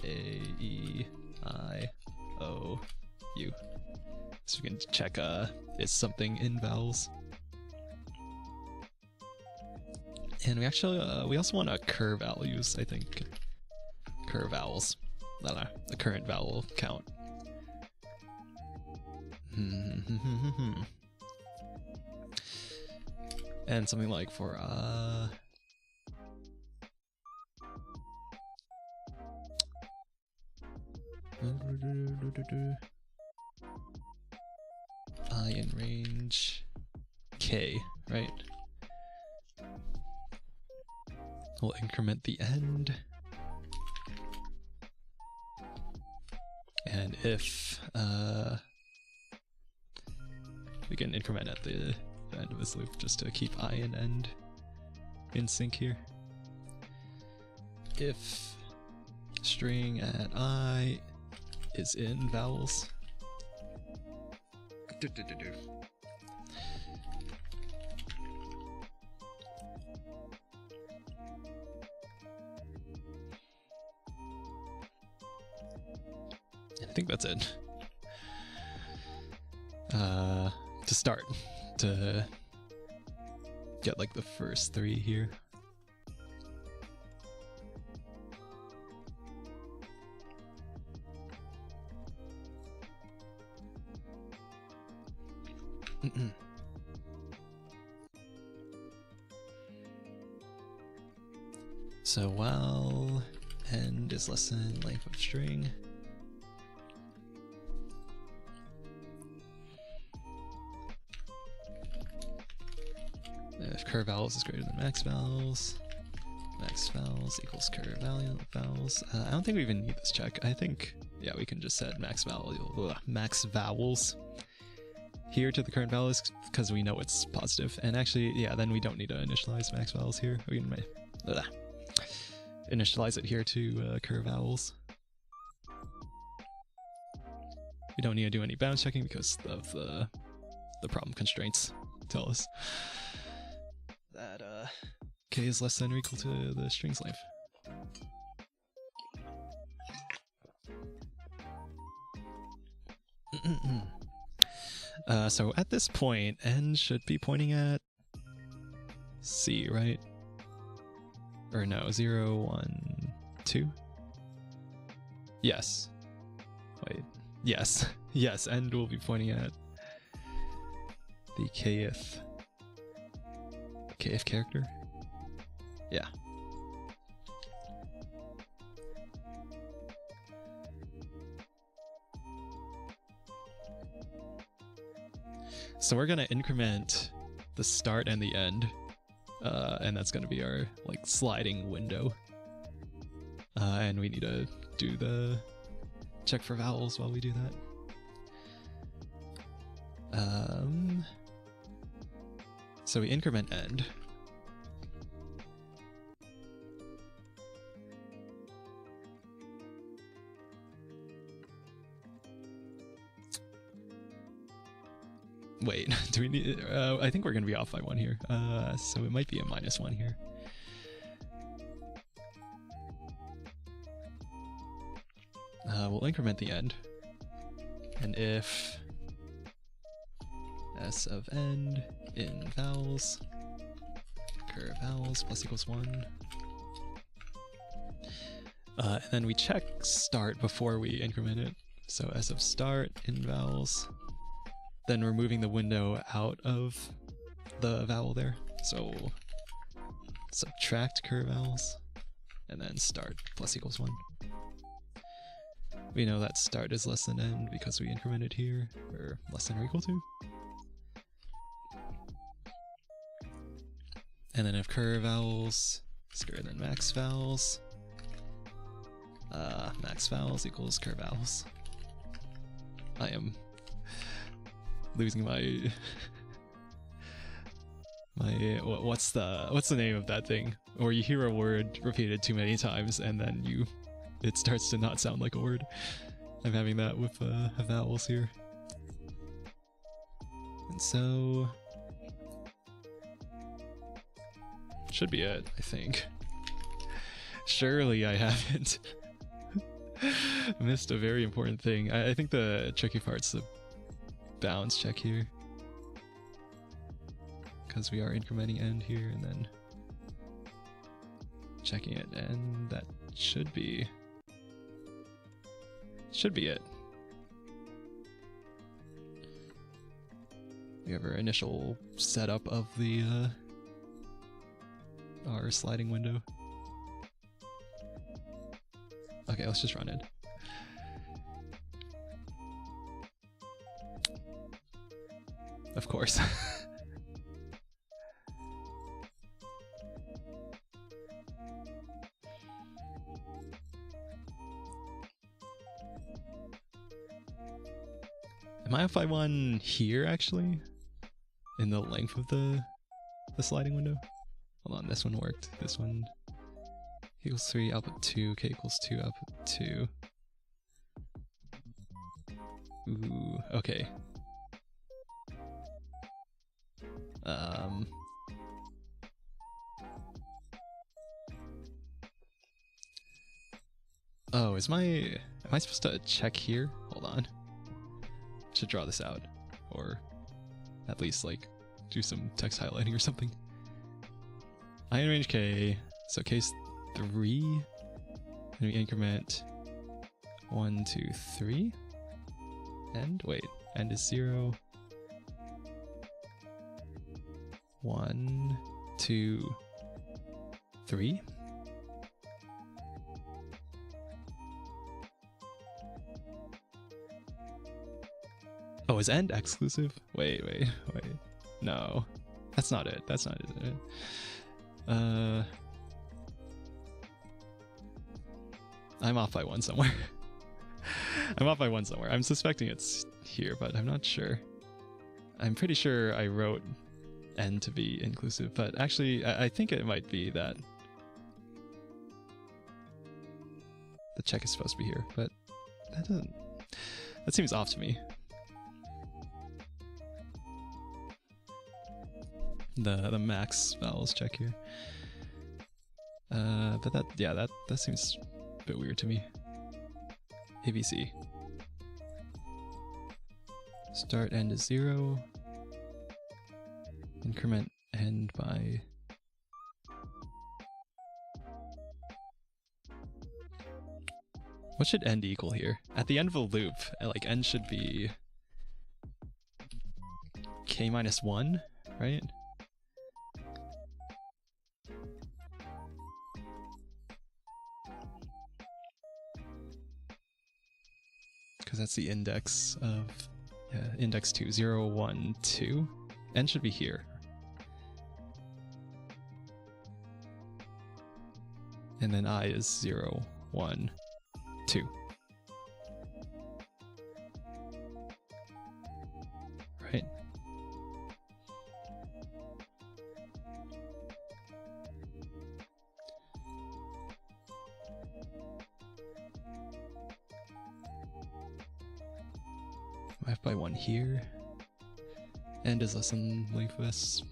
A, E, I, O, U. So we can check is something in vowels. And we actually we also want to cur values, I think. Cur vowels. The current vowel count. And something like for I in range k, right? We'll increment the end. And if we can increment at the end of this loop just to keep I and end in sync here. If string at I is in vowels. I think that's it. To start, to get like the first 3 here. So while end is less than length of string, if cur vowels is greater than max vowels equals cur vowels. I don't think we even need this check. I think, yeah, we can just set max vowels here to the current values because we know it's positive. And actually, yeah, then we don't need to initialize max vowels here. We can initialize it here to cur vowels. We don't need to do any bounds checking because of the problem constraints tell us that k is less than or equal to the string's length. So at this point, n should be pointing at C, right? Or no, 0, 1, 2? Yes. Wait. Yes. Yes, n will be pointing at the kth character? Yeah. So we're gonna increment the start and the end, and that's gonna be our like sliding window. And we need to do the check for vowels while we do that. So we increment end. Wait, do we need... I think we're going to be off by 1 here. So it might be a -1 here. We'll increment the end. And if s of end in vowels, cur vowels plus equals 1. And then we check start before we increment it. So s of start in vowels. Then we're moving the window out of the vowel there. So subtract cur vowels, and then start plus equals 1. We know that start is less than end because we incremented here, or less than or equal to. And then if cur vowels is greater than max vowels, max vowels equals cur vowels. I am losing my what's the name of that thing where you hear a word repeated too many times and then it starts to not sound like a word. I'm having that with vowels here. And so should be it, I think. Surely I haven't missed a very important thing. I think the tricky part's the bounds check here, because we are incrementing end here and then checking it, and that should be it. We have our initial setup of the our sliding window. Okay, let's just run it. Of course. Am I off by 1 here, actually? In the length of the sliding window? Hold on, this one worked. This one equals 3, output 2, k equals 2, output 2. Ooh, okay. Oh, am I supposed to check here? Hold on. I should draw this out, or at least like do some text highlighting or something. I in range k, so case 3, and we increment 1, 2, 3. End? Wait, end is 0. 1, 2, 3. Oh, is end exclusive? Wait. No. That's not it. That's not it. I'm off by 1 somewhere. I'm off by 1 somewhere. I'm suspecting it's here, but I'm not sure. I'm pretty sure I wrote n to be inclusive, but actually I think it might be that the check is supposed to be here, but that seems off to me. The max vowels check here. But that seems a bit weird to me. ABC. Start end is 0. Increment end by... What should end equal here? At the end of a loop, like end should be k minus 1, right? Because that's the index of index 2, 0, 1, 2. N should be here. And then I is 0, 1, 2. Right? F by 1 here. End is less than length of S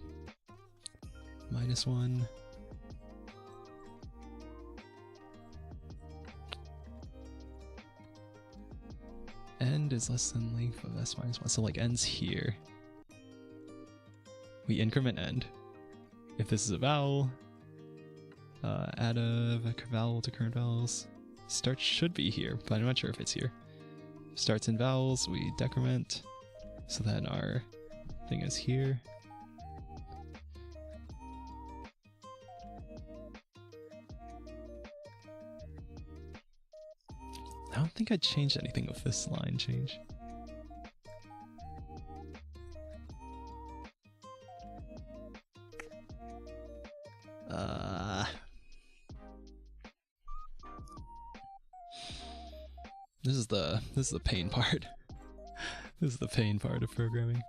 minus 1. End is less than length of S minus 1. So like end's here. We increment end. If this is a vowel, add a vowel to current vowels. Start should be here, but I'm not sure if it's here. Starts in vowels, we decrement. So then our thing is here. I don't think I changed anything with this line change. This is the pain part. This is the pain part of programming.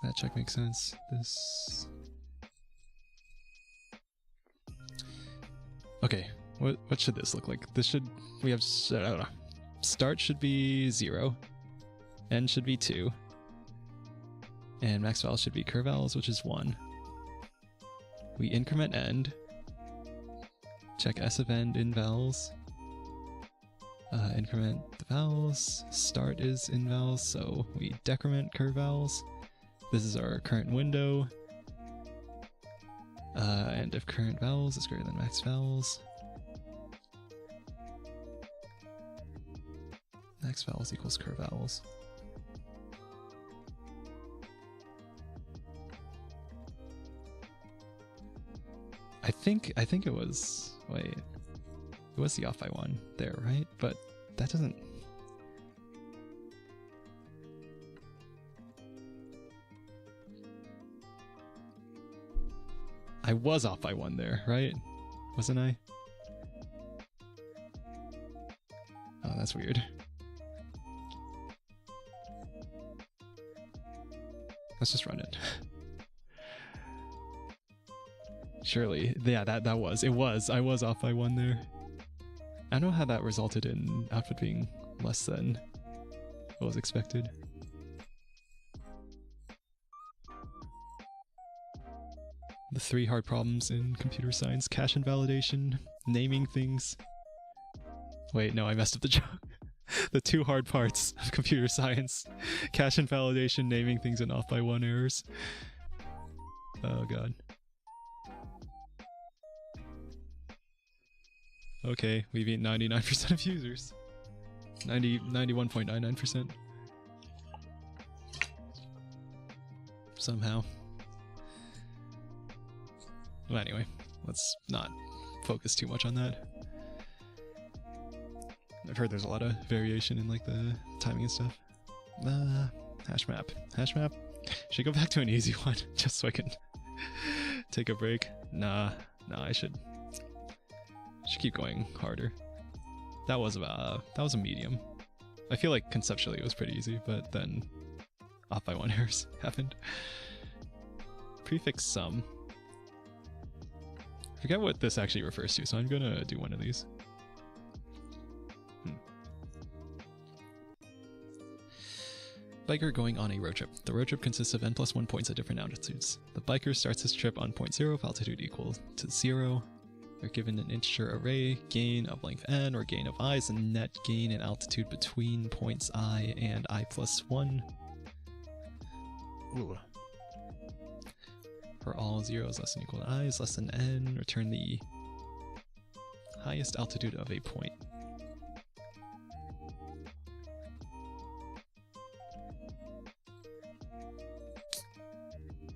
That check makes sense. This... Okay, what should this look like? This should... We have... I don't know. Start should be 0. End should be 2. And max vowels should be curve vowels, which is 1. We increment end. Check S of end in vowels. Increment the vowels. Start is in vowels, so we decrement curve vowels. This is our current window. And if current vowels is greater than max vowels, max vowels equals curve vowels. I think it was, wait, it was the off by 1 there, right? But that doesn't... I was off by 1 there, right? Wasn't I? Oh, that's weird. Let's just run it. Surely, yeah, I was off by 1 there. I don't know how that resulted in output being less than what was expected. The 3 hard problems in computer science: cache invalidation, naming things. Wait, no, I messed up the joke. The 2 hard parts of computer science: cache invalidation, naming things, and off by 1 errors. Oh god. Okay, we beat 99% of users. 91.99%. Somehow. Well, anyway, let's not focus too much on that. I've heard there's a lot of variation in like the timing and stuff. Hash map. Hash map? Should I go back to an easy one just so I can take a break? Nah, No, I should keep going harder. That was a medium. I feel like conceptually it was pretty easy, but then off by 1 errors happened. Prefix sum. I forget what this actually refers to, so I'm gonna do one of these. Biker going on a road trip. The road trip consists of n+1 points at different altitudes. The biker starts his trip on point 0 if altitude equal to 0. They're given an integer array, gain of length n, or gain of I is the net gain in altitude between points I and I+1. Ooh. For all 0 is less than or equal to I is less than n, return the highest altitude of a point.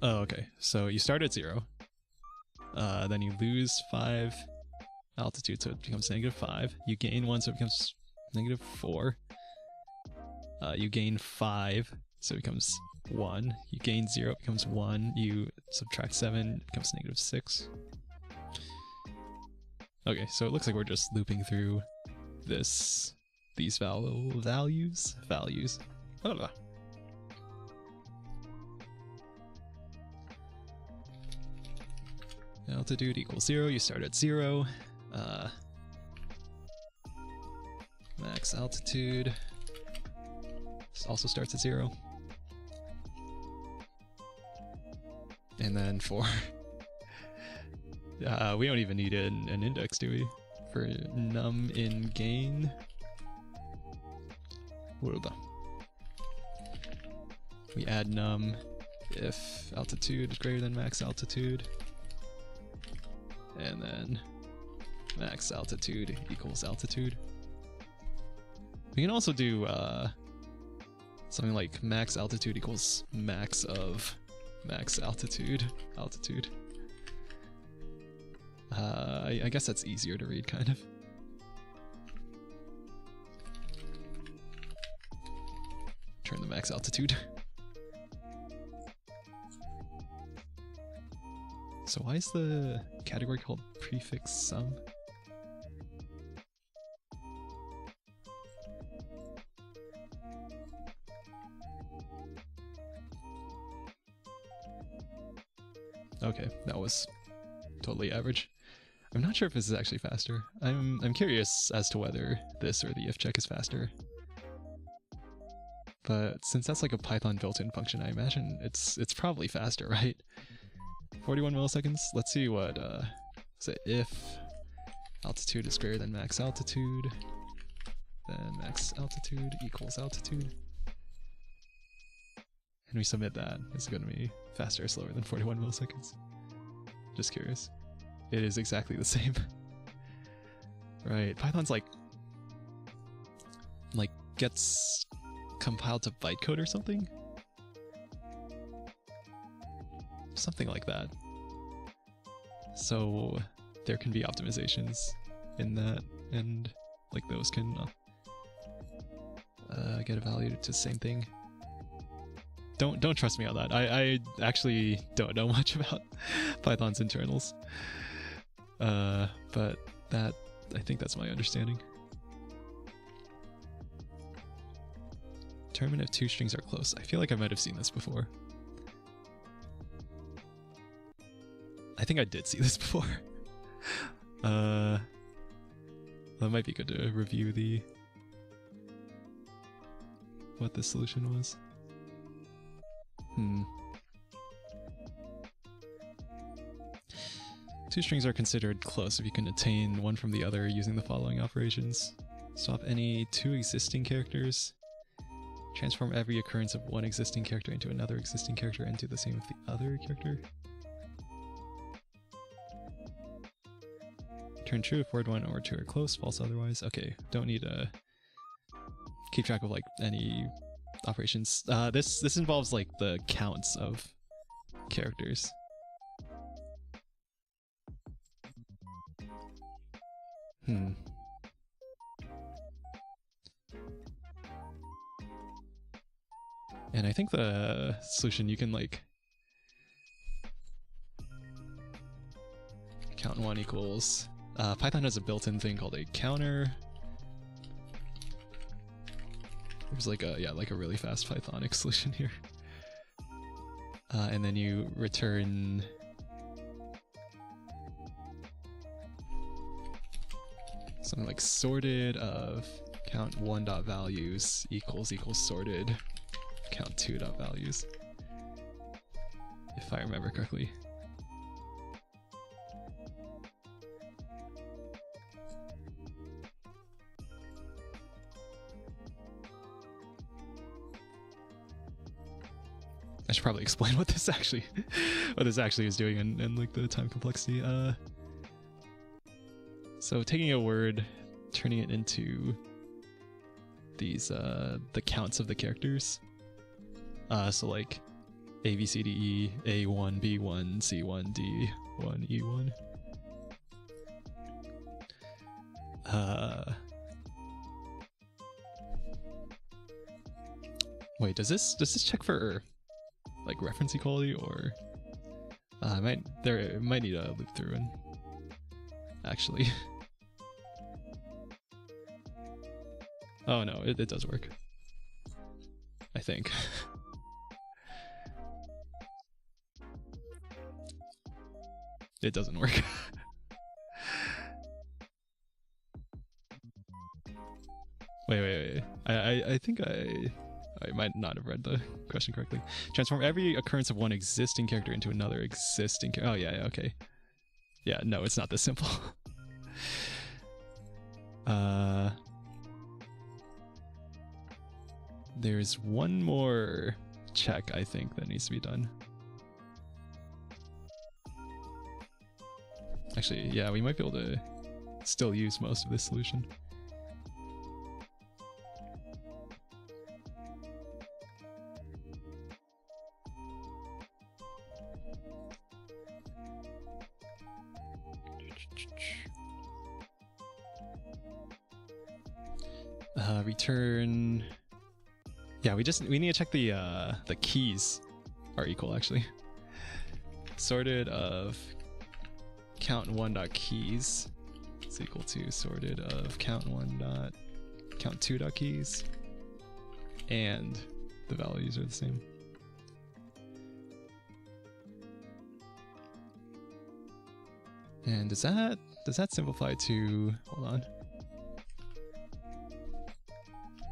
Oh, okay. So you start at 0. Then you lose 5 altitude, so it becomes -5. You gain 1, so it becomes -4. You gain 5, so it becomes 1. You gain 0, it becomes 1. You subtract 7, it becomes -6. Okay, so it looks like we're just looping through these values. Blah, blah. Altitude equals 0, you start at 0. Max altitude also starts at 0. And then for... we don't even need an index, do we? For num in gain. We add num if altitude is greater than max altitude. And then max altitude equals altitude. We can also do something like max altitude equals max of max altitude. I guess that's easier to read, kind of. Turn the max altitude. So why is the category called prefix sum? Okay, that was totally average. I'm not sure if this is actually faster. I'm curious as to whether this or the if check is faster. But since that's like a Python built-in function, I imagine it's probably faster, right? 41 milliseconds. Let's see what say if altitude is greater than max altitude, then max altitude equals altitude. And we submit that. Is it going to be faster or slower than 41 milliseconds? Just curious. It is exactly the same. Right, Python's like gets compiled to bytecode or something? Something like that. So there can be optimizations in that, and like those can get evaluated to the same thing. Don't trust me on that. I actually don't know much about Python's internals. But I think that's my understanding. Determine if two strings are close. I feel like I might have seen this before. I think I did see this before. That might be good to review what the solution was. Two strings are considered close if you can attain one from the other using the following operations. Swap any two existing characters. Transform every occurrence of one existing character into another existing character and do the same with the other character. Return true if word 1 or 2 are close, false otherwise. Okay, don't need to keep track of like any operations. This involves like the counts of characters. And I think the solution you can count1 equals, Python has a built-in thing called a counter. There's like a, yeah, like a really fast Pythonic solution here. And then you return something like sorted of count1.values equals sorted count2.values, if I remember correctly. I should probably explain what this actually is doing and like the time complexity. So taking a word, turning it into these the counts of the characters. So like A, B, C, D, E, A1, B1, C1, D1, E1. Wait, does this check for like reference equality, or it might need a loop through and actually. Oh no, it does work, I think. It doesn't work. Wait. I think I might not have read the question correctly. Transform every occurrence of one existing character into another existing character. Oh yeah, okay. Yeah, no, it's not this simple. There's one more check, I think, that needs to be done. Actually, yeah, we might be able to still use most of this solution. Return. Yeah, we need to check the keys are equal actually. Sorted of count1.keys is equal to sorted of count2.keys, and the values are the same. And does that simplify to, hold on,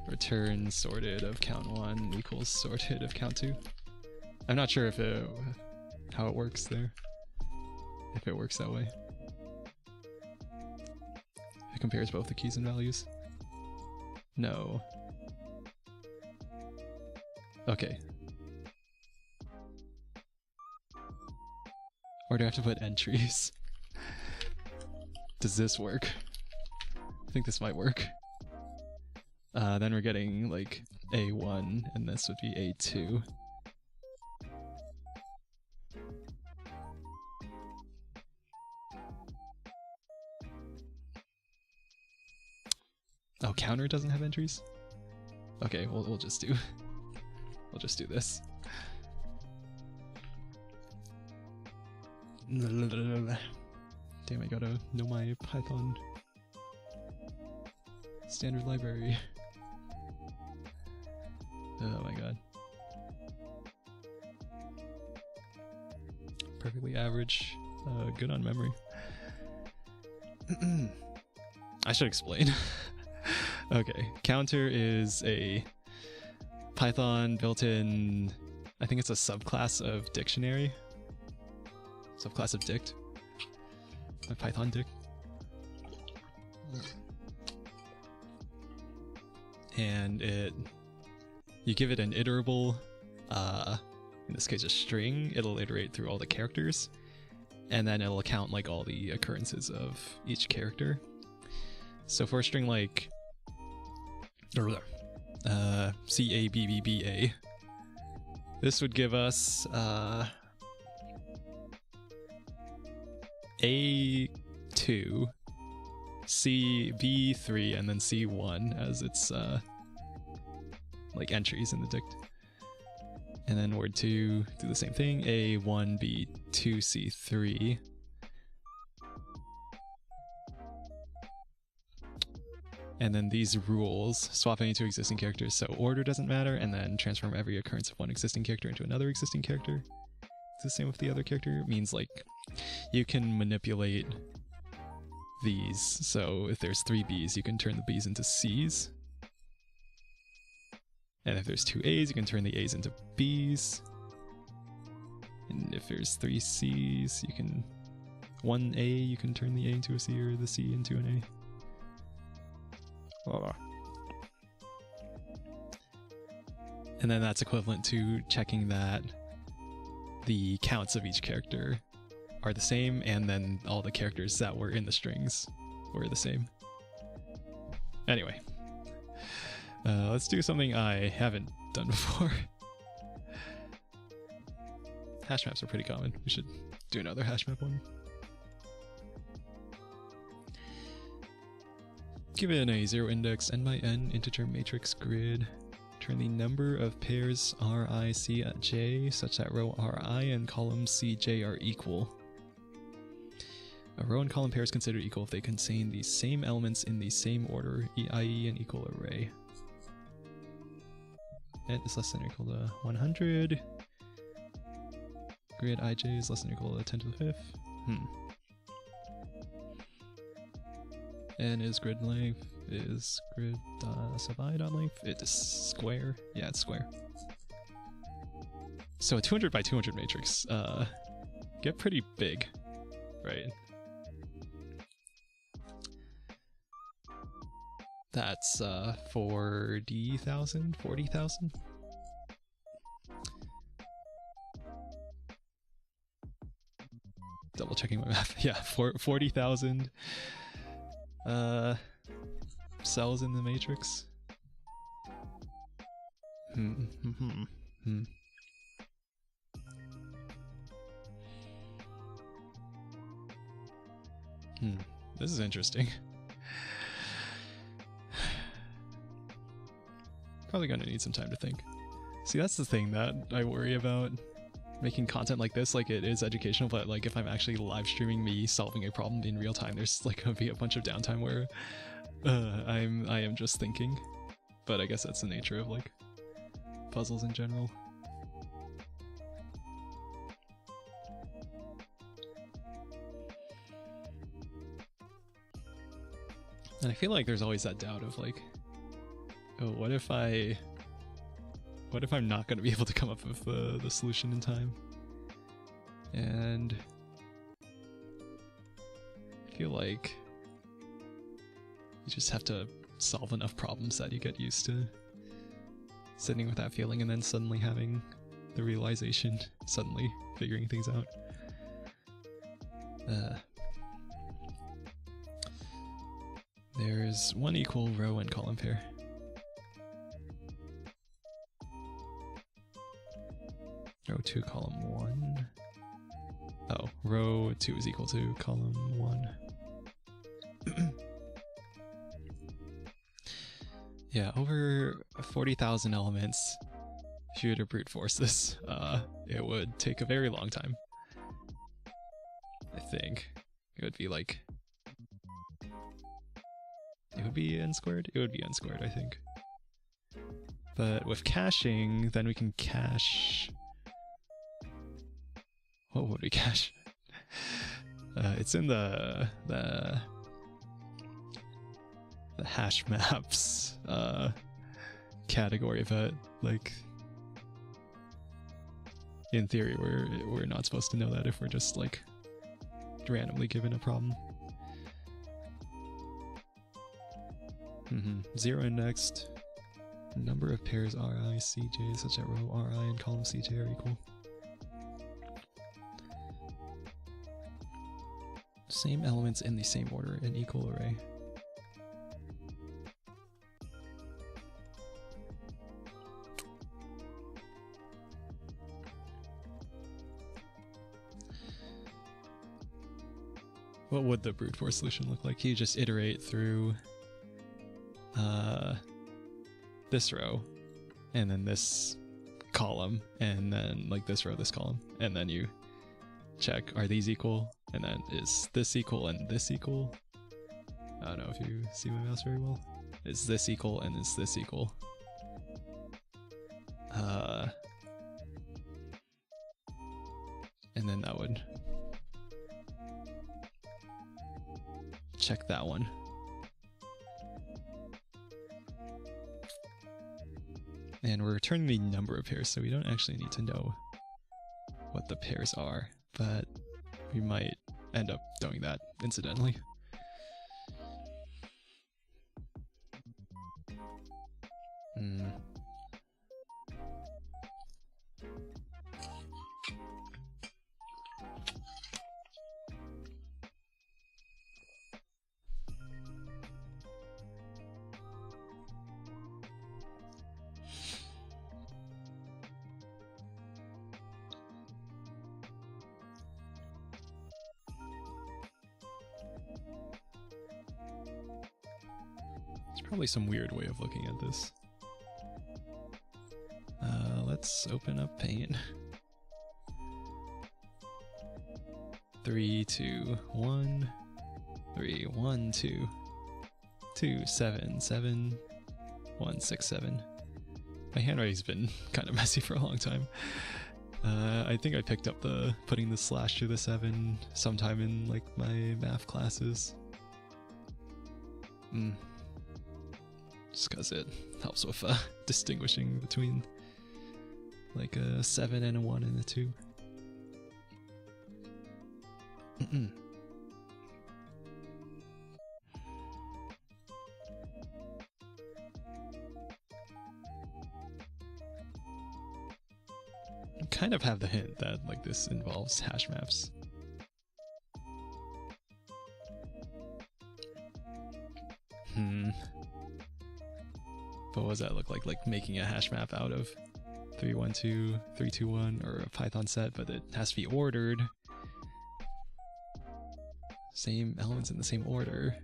return sorted of count1 equals sorted of count2? I'm not sure if how it works there, if it works that way. It compares both the keys and values. No. Okay. Or do I have to put entries? Does this work? I think this might work. Then we're getting like A1, and this would be A2. Oh, counter doesn't have entries? Okay, we'll just do this. Damn, I gotta know my Python standard library. Oh my god. Perfectly average, good on memory. I should explain. Okay, counter is a Python built-in, I think it's a subclass of dictionary. Subclass of dict. A Python dict. And you give it an iterable, in this case a string, it'll iterate through all the characters, and then it'll count like all the occurrences of each character. So for a string like CABBBA, this would give us A2, CB3, and then C1 as its like entries in the dict. And then word 2, do the same thing, A1, B2, C3. And then these rules swap any two existing characters, so order doesn't matter, and then transform every occurrence of one existing character into another existing character. It's the same with the other character. It means like you can manipulate these. So if there's 3 Bs, you can turn the Bs into Cs. And if there's 2 As, you can turn the As into Bs. And if there's 3 Cs, you can... 1 A, you can turn the A into a C or the C into an A. Oh. And then that's equivalent to checking that the counts of each character are the same, and then all the characters that were in the strings were the same. Anyway, let's do something I haven't done before. Hash maps are pretty common. We should do another hash map one. Given a 0 index n by n integer matrix grid, turn the number of pairs Ri, C at J such that row Ri and column Cj are equal. A row and column pair is considered equal if they contain the same elements in the same order, i.e. an equal array. Int is less than or equal to 100. Grid ij is less than or equal to 10 to the 5th. N is grid length, is grid sub I dot length. It is square. Yeah, it's square. So a 200 by 200 matrix get pretty big, right? That's 40,000, 40,000. Double checking my math. Yeah, 40,000 cells in the matrix. This is interesting. Probably gonna need some time to think. See, that's the thing that I worry about making content like this. Like, it is educational, but like if I'm actually live streaming me solving a problem in real time, there's like gonna be a bunch of downtime where I am just thinking. But I guess that's the nature of like puzzles in general. And I feel like there's always that doubt of like, oh, what if I'm not going to be able to come up with the solution in time? And I feel like you just have to solve enough problems that you get used to sitting with that feeling and then suddenly having the realization, suddenly figuring things out. There's one equal row and column pair. Row 2, column 1. Oh, row 2 is equal to column 1. Yeah, over 40,000 elements. If you were to brute force this, it would take a very long time. I think it would be like... It would be n squared? It would be n squared, I think. But with caching, then we can cache... What would we cache? It's in the hash maps category, but like in theory we're not supposed to know that if we're just like randomly given a problem. 0 indexed. Number of pairs Ri, Cj such that row Ri and column Cj are equal. Same elements in the same order, an equal array. What would the brute force solution look like? You just iterate through this row, and then this column, and then like this row, this column, and then you check, are these equal? And then is this equal and this equal? I don't know if you see my mouse very well. is this equal and is this equal? And then that would check that one. And we're returning the number of pairs, so we don't actually need to know what the pairs are, but we might end up doing that incidentally. Probably some weird way of looking at this. Let's open up Paint. 3, 2, 1, 3, 1, 2, 2, 7, 7, 1, 6, 7. My handwriting's been kind of messy for a long time. I think I picked up the putting the slash through the 7 sometime in like my math classes. Just because it helps with distinguishing between like a 7 and a 1 and a 2. I kind of have the hint that like this involves hash maps. But what does that look like? Like making a hash map out of 312, 321, or a Python set, but it has to be ordered. Same elements in the same order.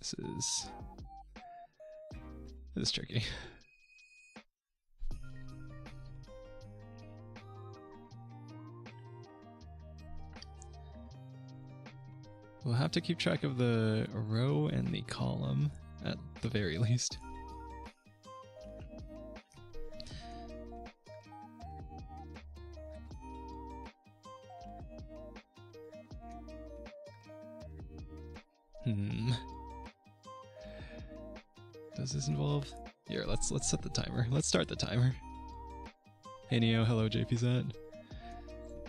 This is tricky. We'll have to keep track of the row and the column at the very least. Does this involve? Here, let's set the timer. Let's start the timer. Hey Neo, hello JPZ.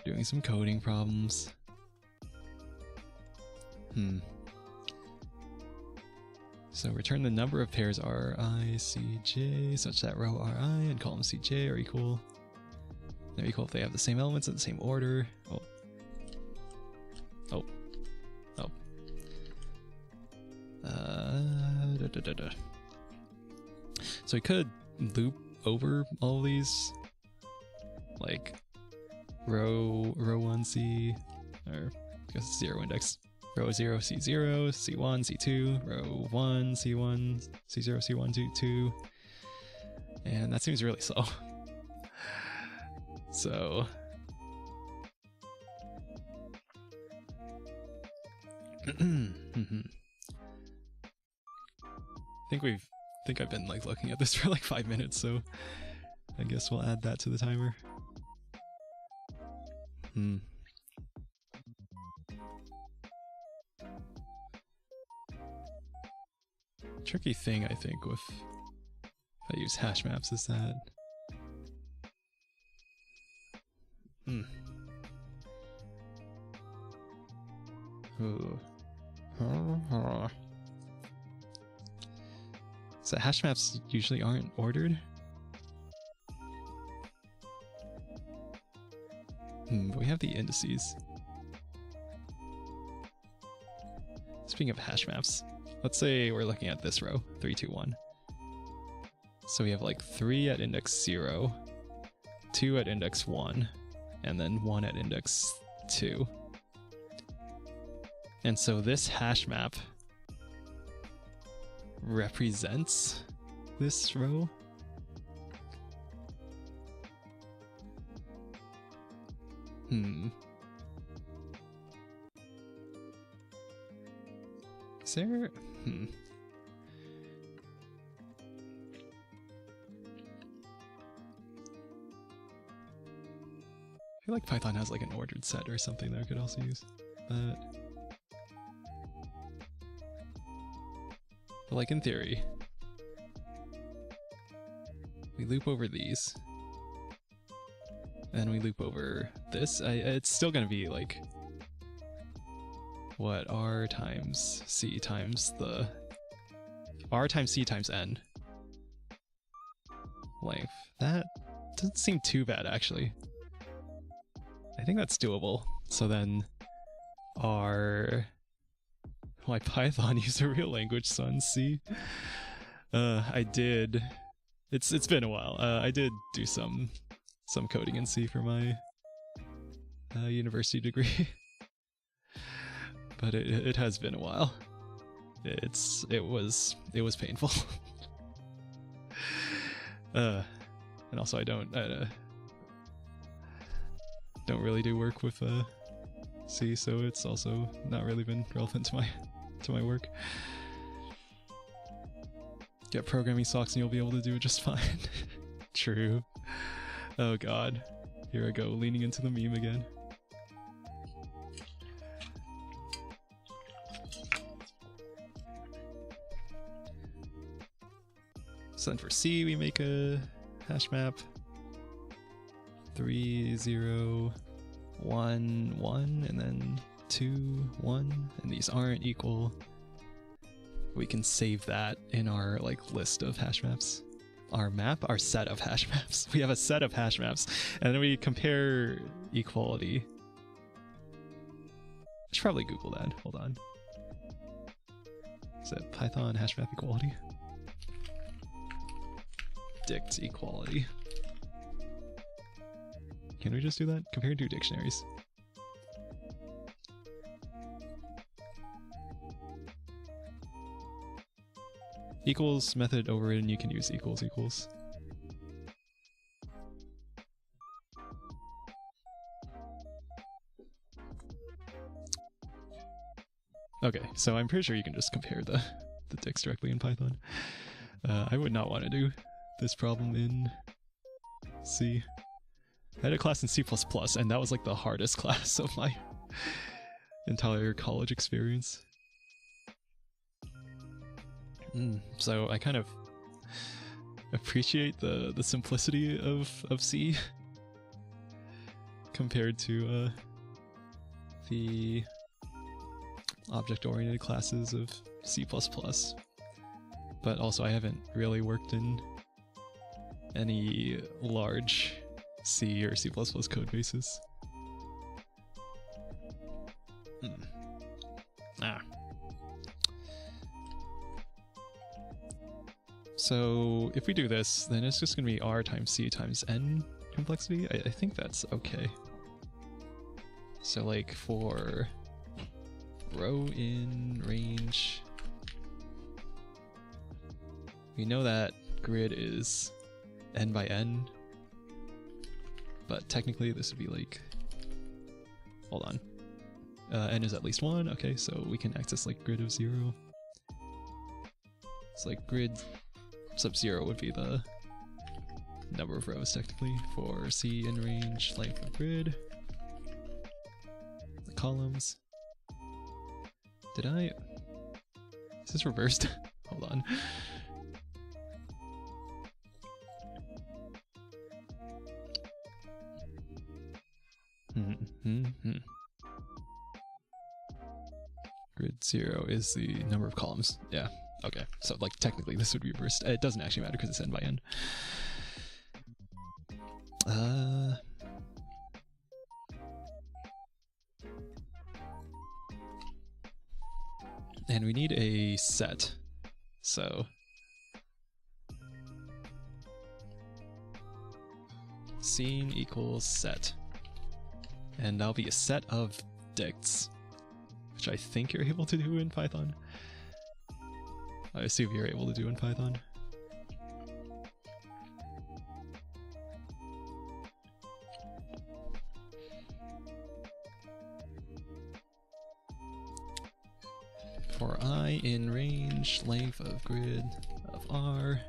Doing some coding problems. So return the number of pairs Ri, Cj, such that row Ri and column Cj are equal. They're equal if they have the same elements in the same order. So we could loop over all of these, like row 1c, or I guess it's 0 index. Row 0, C0, C1, C2, row 1, C1, C0, C1, 2. And that seems really slow. So I think I've been like looking at this for like 5 minutes, so I guess we'll add that to the timer. Tricky thing I think with if I use hash maps is that so hash maps usually aren't ordered. But we have the indices. Speaking of hash maps, let's say we're looking at this row, 3, 2, 1. So we have like 3 at index 0, 2 at index 1, and then 1 at index 2. And so this hash map represents this row. Is there... I feel like Python has like an ordered set or something that I could also use. But like in theory, we loop over these, and we loop over this. It's still gonna be like, what, R times C times the... R times C times N length. That doesn't seem too bad, actually. I think that's doable. So then R... Why Python use a real language, son? C? I did... It's been a while. I did do some coding in C for my university degree. But it has been a while. It was painful. And also I don't really do work with C, so it's also not really been relevant to my work. Get programming socks and you'll be able to do it just fine. True. Oh god. Here I go, leaning into the meme again. So then for C, we make a hash map 3, 0, 1, 1, and then 2, 1, and these aren't equal. We can save that in our like list of hash maps. Our set of hash maps. We have a set of hash maps, and then we compare equality. I should probably Google that. Hold on. Is it Python hash map equality? Dict equality. Can we just do that? Compare two dictionaries. Equals method overridden, you can use equals equals. Okay, so I'm pretty sure you can just compare the dicts directly in Python. I would not want to do this problem in C. I had a class in C++, and that was like the hardest class of my entire college experience. So I kind of appreciate the simplicity of C compared to the object-oriented classes of C++. But also I haven't really worked in any large C or C++ code bases. So if we do this, then it's just going to be R times C times N complexity. I think that's okay. So like for row in range, we know that grid is n by n, but technically this would be like, hold on, n is at least 1, okay, so we can access like grid of 0. It's like grid sub 0 would be the number of rows technically for C in range length of grid. The columns. Is this reversed? Hold on. Grid 0 is the number of columns. Yeah. Okay. So like technically this would be reversed. It doesn't actually matter because it's n by n. And we need a set. So scene equals set. And that'll be a set of dicts, which I think you're able to do in Python. I assume you're able to do in Python. For I in range, length of grid of R.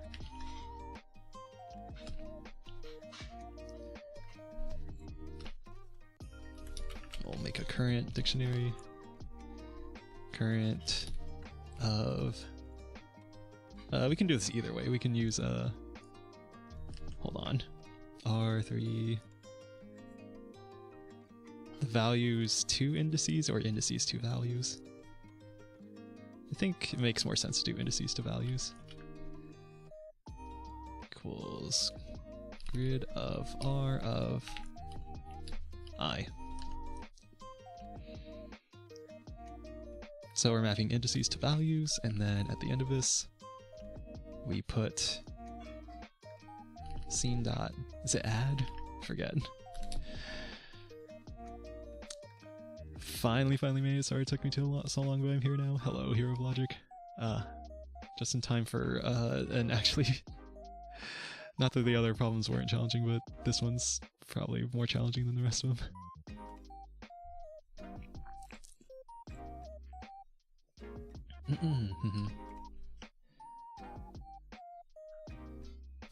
We'll make a current dictionary. Current of... we can do this either way. We can use, hold on. R3... values to indices or indices to values. I think it makes more sense to do indices to values. Equals grid of R of I. So we're mapping indices to values, and then at the end of this, we put scene dot, is it add? Forget. Finally made it. Sorry it took me so long, but I'm here now. Hello, Hero of Logic. Just in time for, and actually, not that the other problems weren't challenging, but this one's probably more challenging than the rest of them.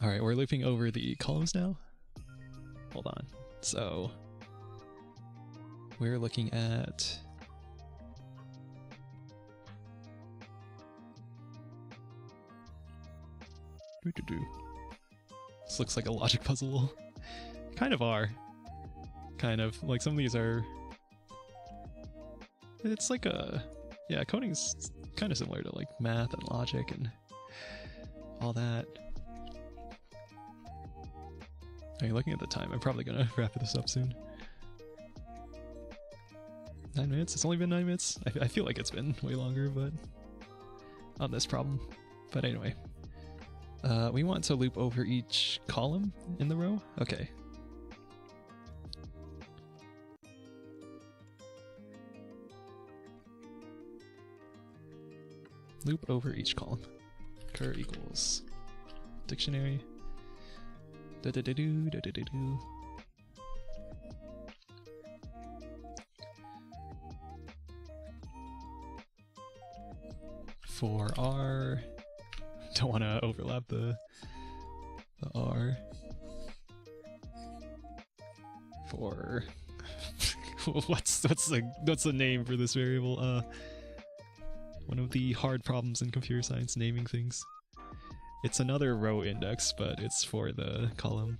Alright, we're looping over the columns now. Hold on. So, we're looking at... This looks like a logic puzzle. Kind of are. Kind of. Like, some of these are... It's like a... Yeah, coding's kind of similar to like math and logic and all that. I mean, looking at the time, I'm probably gonna wrap this up soon. 9 minutes? It's only been 9 minutes? I feel like it's been way longer, but on this problem. But anyway. We want to loop over each column in the row? Okay. Loop over each column. Cur equals dictionary. Da-da-da-do. For R, don't want to overlap the R. For what's the name for this variable? One of the hard problems in computer science, naming things. It's another row index, but it's for the column.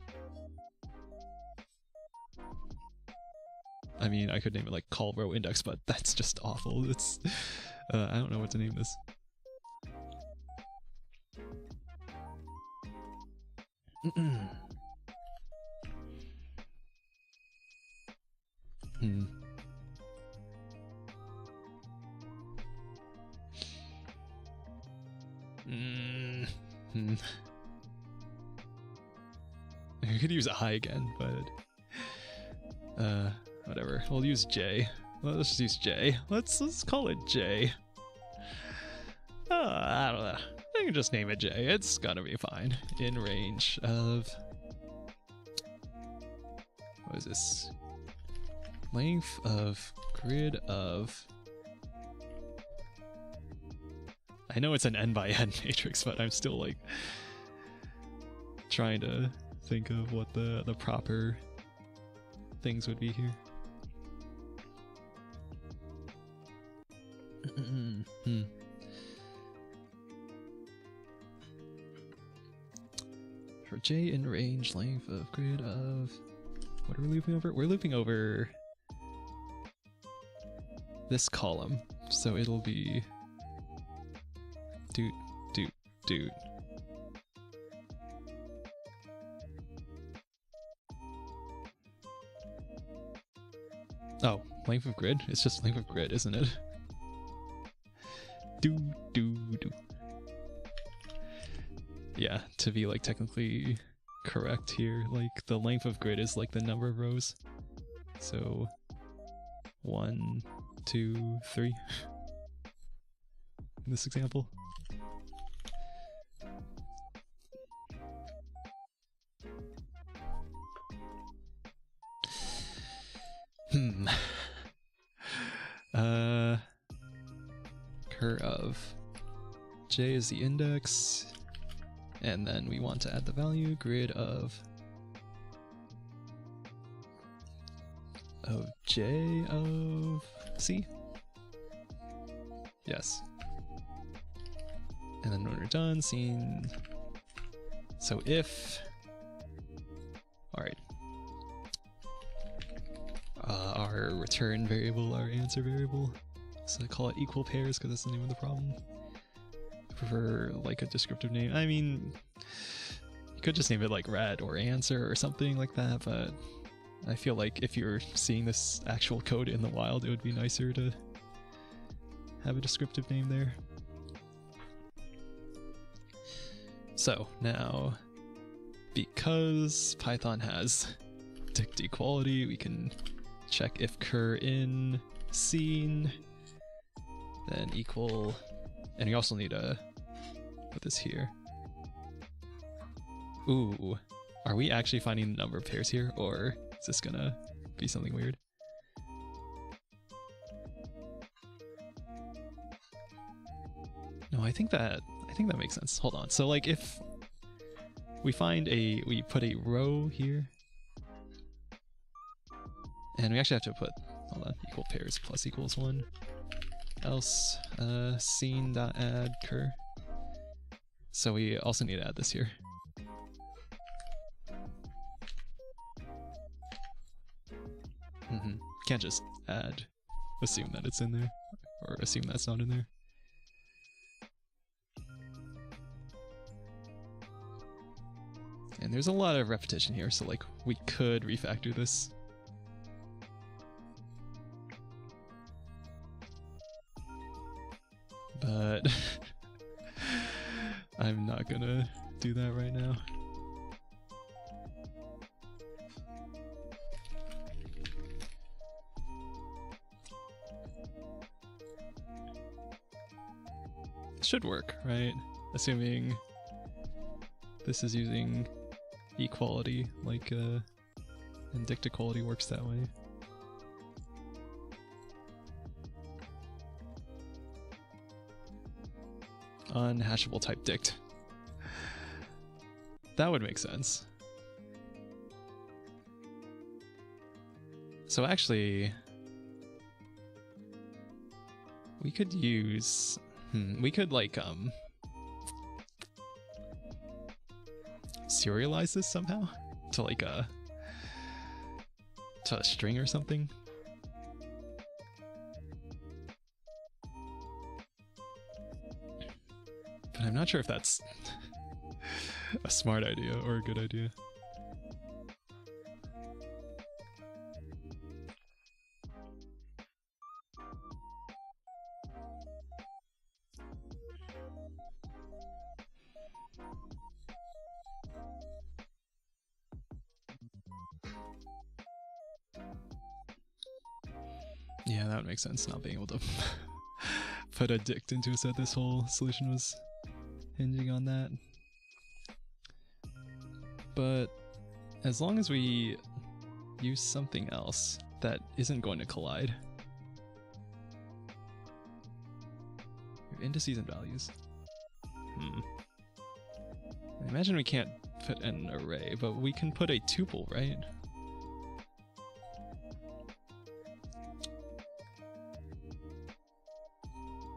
I mean, I could name it like call row index, but that's just awful. It's I don't know what to name this. I could use I again, but whatever. We'll use J. Let's just use J. Let's call it J. I don't know. I can just name it J. It's gonna be fine. In range of... What is this? Length of grid of... I know it's an n by n matrix, but I'm still like trying to think of what the proper things would be here. For J in range, length of grid of... What are we looping over? We're looping over this column, so it'll be doot. Oh, length of grid? It's just length of grid, isn't it? Do. Yeah, to be like technically correct here, like the length of grid is like the number of rows. So 1, 2, 3 in this example. Cur of j is the index, and then we want to add the value grid of j of c. Yes. And then when we're done, scene. So if, all right, our return variable, our answer variable, so I call it equal pairs because that's the name of the problem. I prefer like a descriptive name. I mean, you could just name it like rat or answer or something like that, but I feel like if you're seeing this actual code in the wild, it would be nicer to have a descriptive name there. So now, because Python has dict equality, we can check if cur in scene, then equal, and we also need to put this here. Ooh, are we actually finding the number of pairs here, or is this gonna be something weird? No, I think that makes sense. Hold on. So like if we we put a row here, and we actually have to put, hold on, equal pairs plus equals 1, else scene.add cur. So we also need to add this here. Can't just assume that it's in there, or assume that's not in there. And there's a lot of repetition here, so like we could refactor this. But I'm not gonna do that right now. It should work, right? Assuming this is using equality, like and dict equality works that way. Unhashable type dict. That would make sense. So actually, we could use, we could like serialize this somehow to like a string or something. But I'm not sure if that's a smart idea or a good idea. Yeah, that would make sense, not being able to put a dict into a set. This whole solution was hinging on that. But as long as we use something else that isn't going to collide. We have indices and values. I imagine we can't put an array, but we can put a tuple, right?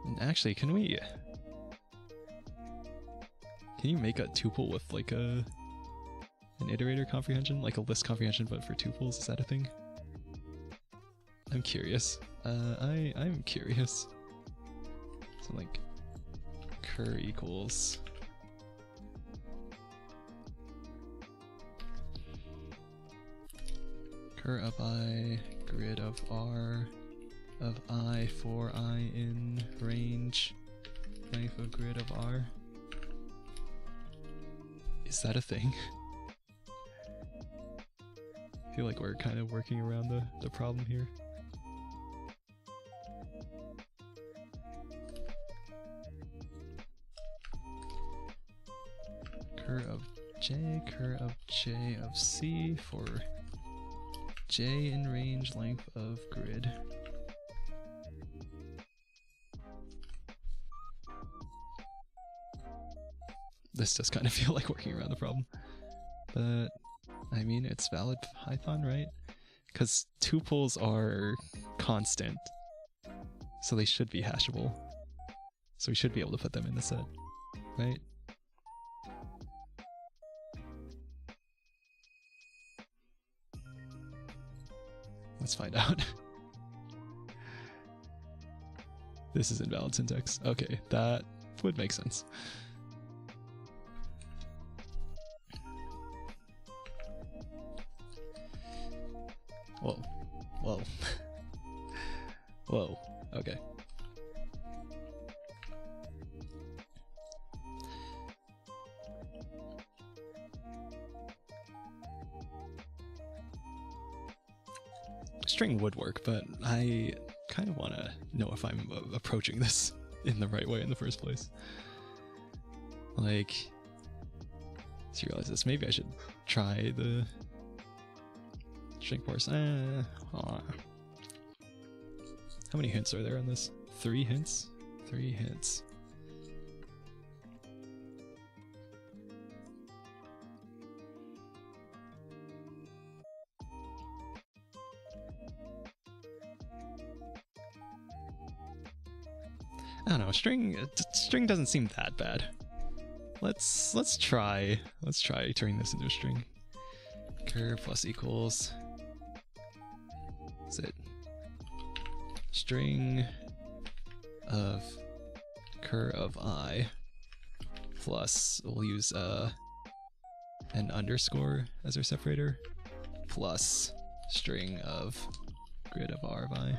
And actually, can you make a tuple with like an iterator comprehension, like a list comprehension, but for tuples? Is that a thing? I'm curious. I'm curious. So like, cur equals cur of I, grid of R of I for I in range, length of grid of R. Is that a thing? I feel like we're kind of working around the problem here. Cur of J of C for J in range, length of grid. this does kind of feel like working around the problem. But, I mean, it's valid Python, right? Because tuples are constant, so they should be hashable. So we should be able to put them in the set, right? Let's find out. This is invalid syntax. Okay, that would make sense. Whoa. Whoa. Whoa. Okay. String would work, but I kind of want to know if I'm approaching this in the right way in the first place. Like, to realize this, maybe I should try the string parse. How many hints are there on this? 3 hints? 3 hints. I don't know, string doesn't seem that bad. Let's try turning this into a string. Cur plus equals, is it string of cur of I plus, we'll use an underscore as our separator, plus string of grid of R of I.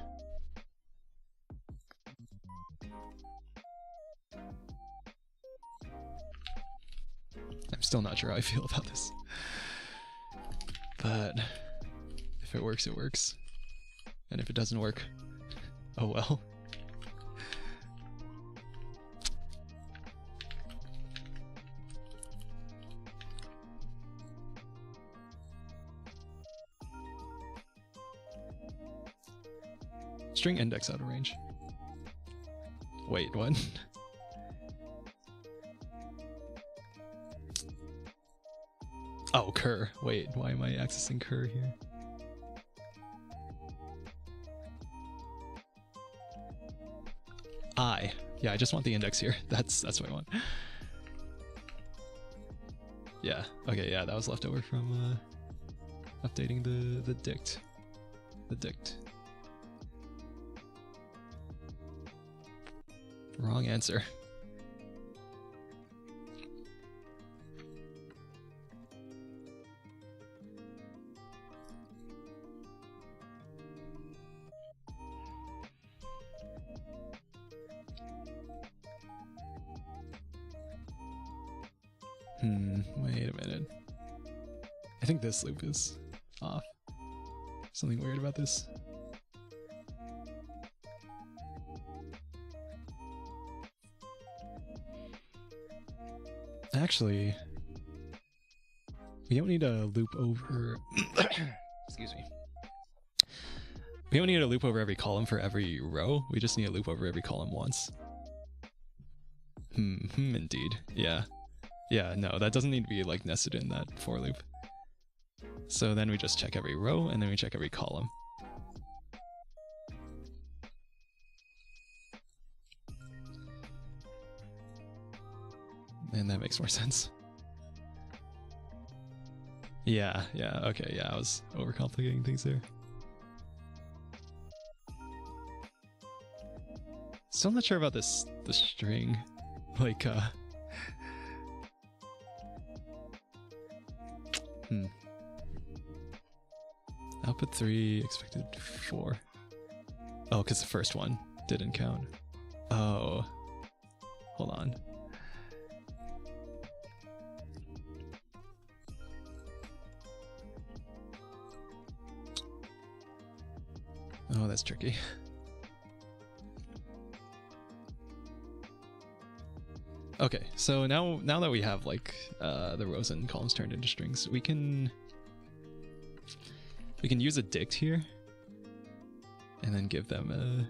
I'm still not sure how I feel about this. But if it works, it works. And if it doesn't work, oh well. String index out of range. Wait, what? Oh, cur. Wait, why am I accessing cur here? I. Yeah, I just want the index here. That's what I want. Yeah. Okay, yeah, that was left over from updating the dict. The dict. Wrong answer. Wait a minute. I think this loop is off. Something weird about this. Actually, we don't need a loop over... Excuse me. We don't need a loop over every column for every row. We just need a loop over every column once. Indeed. Yeah. Yeah, no, that doesn't need to be like nested in that for loop. So then we just check every row and then we check every column. And that makes more sense. Yeah, okay, yeah, I was overcomplicating things there. Still not sure about the string. Like, Output 3, expected 4. Oh, because the first one didn't count. Oh. Hold on. Oh, that's tricky. Okay, so now that we have like the rows and columns turned into strings, we can use a dict here and then give them a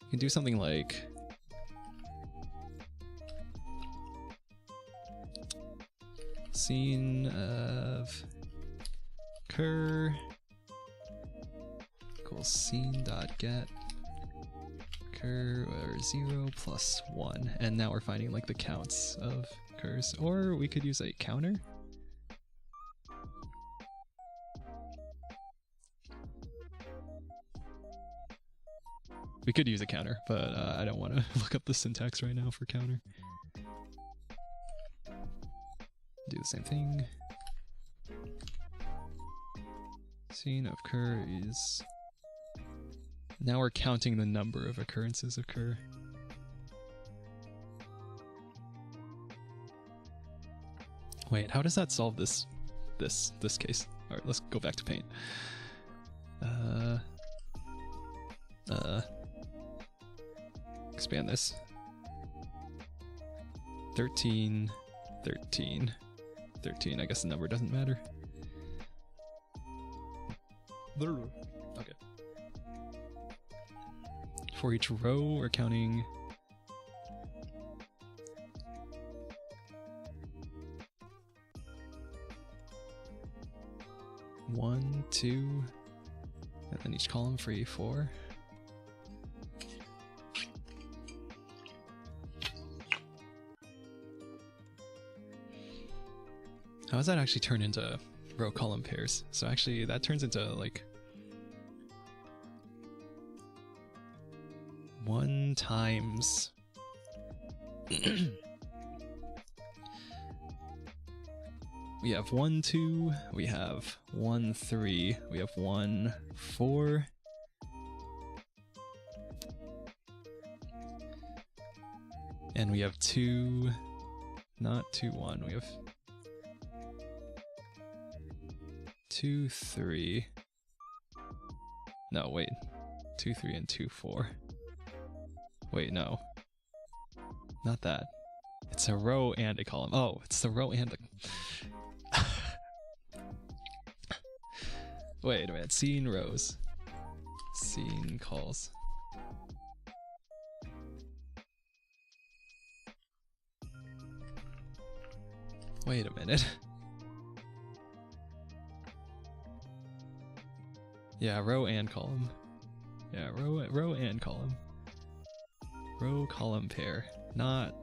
we can do something like Scene of cur equals scene.get cur or 0 plus 1. And now we're finding like the counts of curs. Or we could use a counter. We could use a counter, but I don't want to look up the syntax right now for counter. Do the same thing. Scene of cur is... Now we're counting the number of occurrences of cur. Wait, how does that solve this case? Alright, let's go back to paint. Expand this. 13, 13, 13. I guess the number doesn't matter. Okay. For each row, we're counting 1, 2, and then each column for E4. How does that actually turn into row column pairs? So actually that turns into like 1 times we have 1, 2, we have 1, 3, we have 1, 4. And we have 2, not 2, 1, we have 2, 3. No, wait. 2, 3, and 2, 4. Wait, no. Not that. It's a row and a column. Oh, it's the row and the... Wait a minute. Scene rows. Scene calls. Wait a minute. Yeah, row and column. Yeah, row and column. Row column pair, not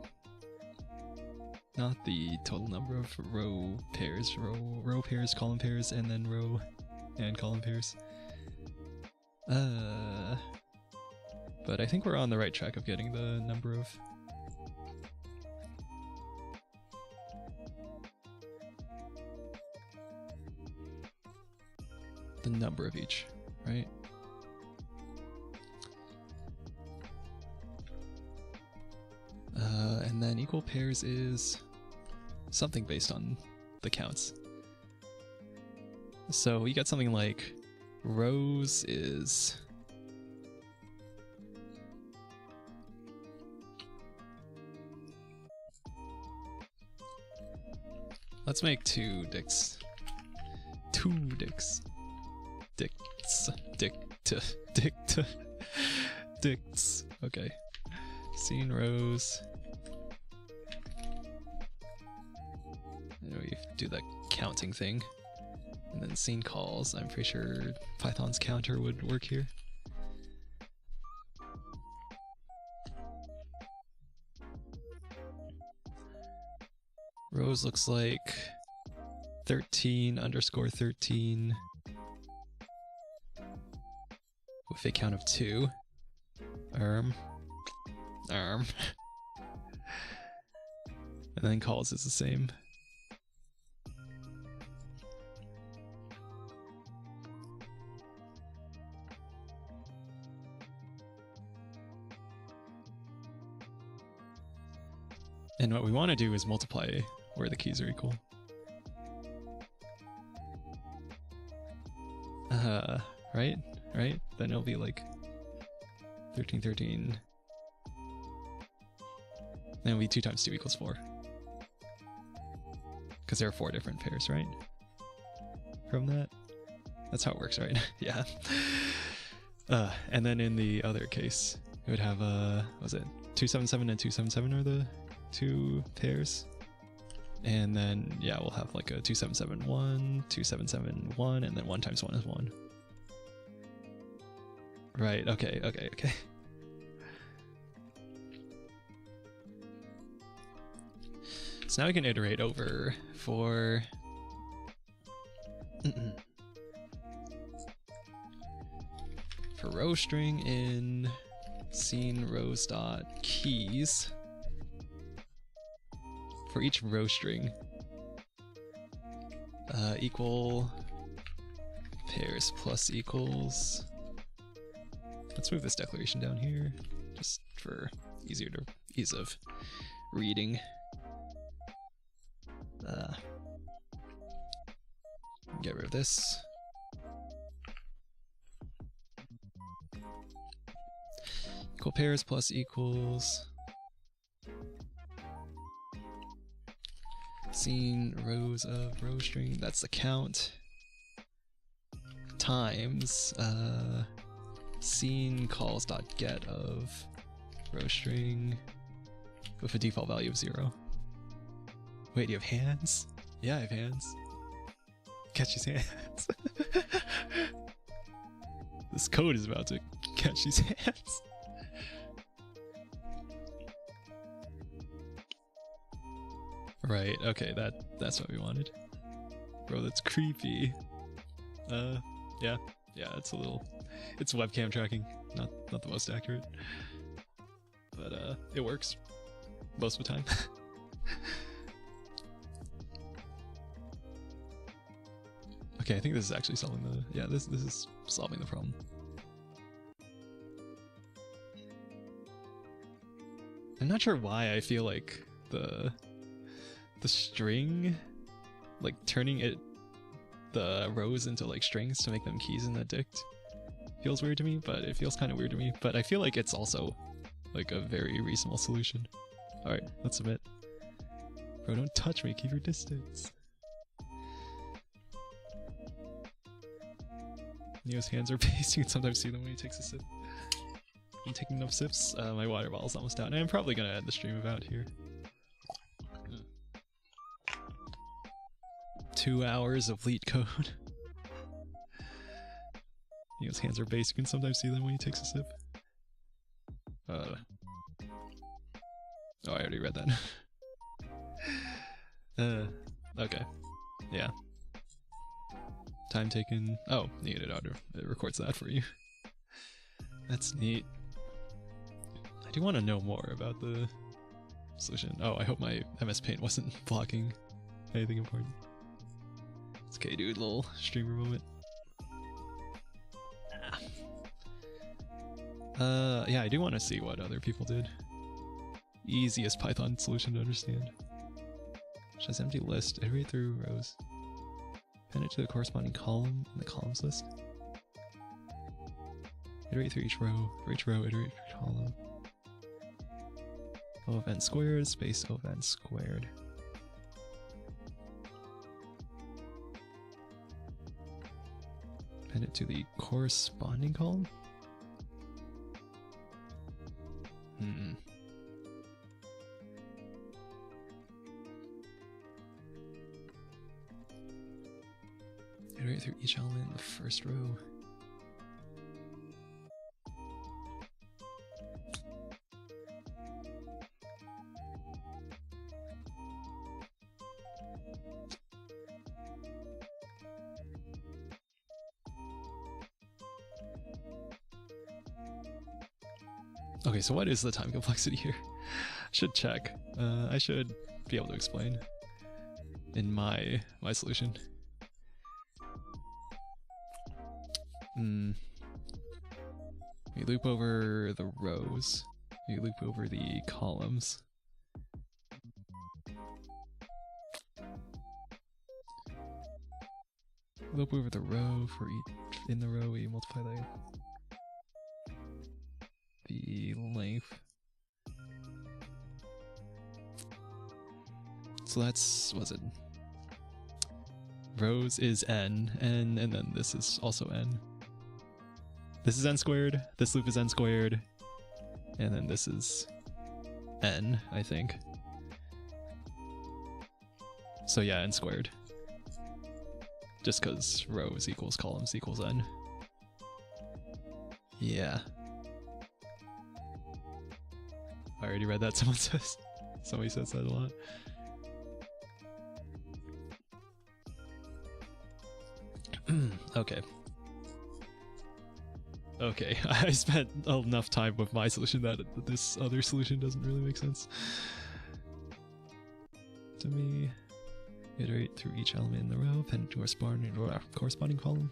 the total number of row pairs. Row pairs, column pairs, and then row and column pairs. But I think we're on the right track of getting the number of each, right? And then equal pairs is something based on the counts. So we got something like rows is let's make 2 dicks. 2 dicks. Dicts. Okay. Scene rows. And we do the counting thing. And then scene calls. I'm pretty sure Python's counter would work here. Rows looks like 13 underscore 13 with a count of 2. And then calls is the same. And what we want to do is multiply where the keys are equal. Right? Right? Then it'll be like 13, 13. Then it'll be 2 times 2 equals 4. Because there are 4 different pairs, right? From that? That's how it works, right? Yeah. And then in the other case, it would have, what was it? 277 and 277 are the 2 pairs. And then, yeah, we'll have like a 2771, 2771, and then 1 times 1 is 1. Right, okay. So now we can iterate over for... for row string in scene rows dot keys. For each row string, equal pairs plus equals. Let's move this declaration down here, just for ease of reading. Get rid of this. Equal pairs plus equals. Scene rows of row string, that's the count, times scene calls dot get of row string with a default value of 0. Wait, do you have hands? Yeah, I have hands. Catch these hands. This code is about to catch these hands. Right, okay, that's what we wanted. Bro, that's creepy. Yeah, it's a little... It's webcam tracking, not the most accurate. But, it works. Most of the time. Okay, I think this is actually solving the... Yeah, this is solving the problem. I'm not sure why I feel like the string, like turning the rows into like strings to make them keys in the dict feels weird to me, but it feels kind of weird to me. But I feel like it's also like a very reasonable solution. Alright, let's submit. Bro, don't touch me, keep your distance. Neo's hands are based, you can sometimes see them when he takes a sip. I'm taking enough sips, my water bottle's almost out, and I'm probably gonna end the stream about here. 2 hours of LeetCode. Neo's hands are based, you can sometimes see them when he takes a sip. Oh, I already read that. Okay. Yeah. Time taken. Oh, needed auto. It records that for you. That's neat. I do want to know more about the solution. Oh, I hope my MS Paint wasn't blocking anything important. It's okay, dude. Little streamer moment. Yeah, I do want to see what other people did. Easiest Python solution to understand. Just empty list. Iterate through rows. Append it to the corresponding column in the columns list. Iterate through each row. For each row, iterate through each column. O of n squared, space O of n squared. Append it to the corresponding column? Iterate through each element in the first row. Okay, so what is the time complexity here? I should check. I should be able to explain in my solution. We loop over the rows. We loop over the columns. Loop over the row. For each in the row, we multiply the length. So that's, was it? Rows is n, and then this is also n. This is n squared, this loop is n squared, and then this is n, I think. So yeah, n squared. Just because rows equals columns equals n. Yeah. I already read that. Somebody says that a lot. Okay. Okay, I spent enough time with my solution that this other solution doesn't really make sense to me. Iterate through each element in the row, append to a corresponding column.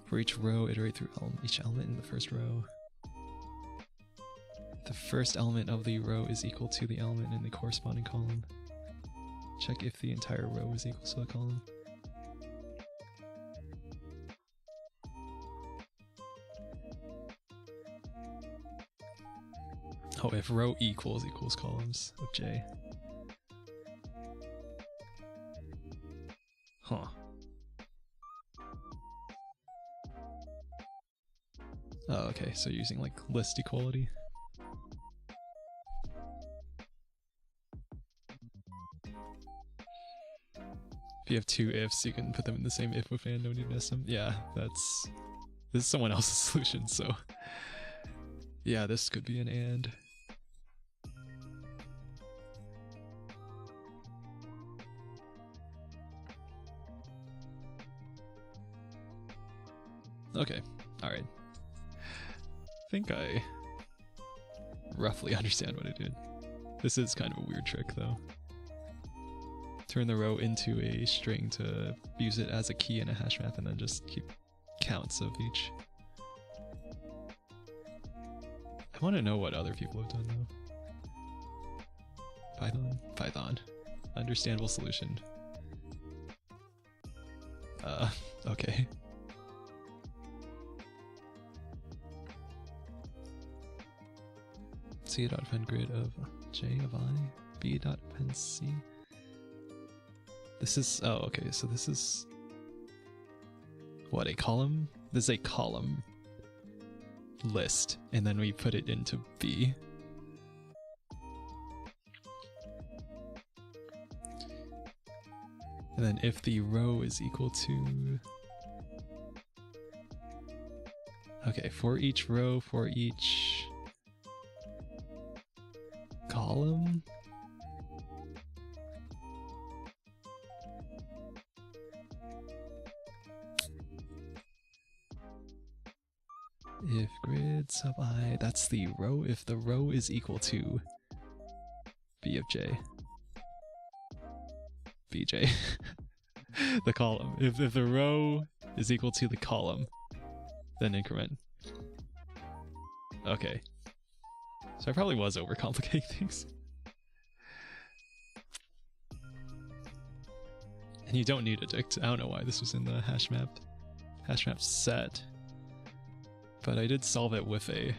For each row, iterate through each element in the first row. The first element of the row is equal to the element in the corresponding column. Check if the entire row is equal to the column. Oh, if row equals columns of J. Huh. Oh, okay, so using like list equality. If you have two ifs, you can put them in the same if with and, no need to nest them. Yeah, this is someone else's solution, so yeah, this could be an and. Okay, alright. I think I roughly understand what I did. This is kind of a weird trick though. Turn the row into a string to use it as a key in a hash map and then just keep counts of each. I want to know what other people have done though. Python. Understandable solution. Okay. C dot append grid of J of I, B dot append C. This is, oh, okay, so this is, what, a column? This is a column list, and then we put it into B. And then if the row is equal to, okay, for each row, for each column? If grid sub I, that's the row, if the row is equal to B of J. BJ. The column. If the row is equal to the column, then increment. Okay. So I probably was overcomplicating things. And you don't need a dict. I don't know why this was in the hash map set. But I did solve it with a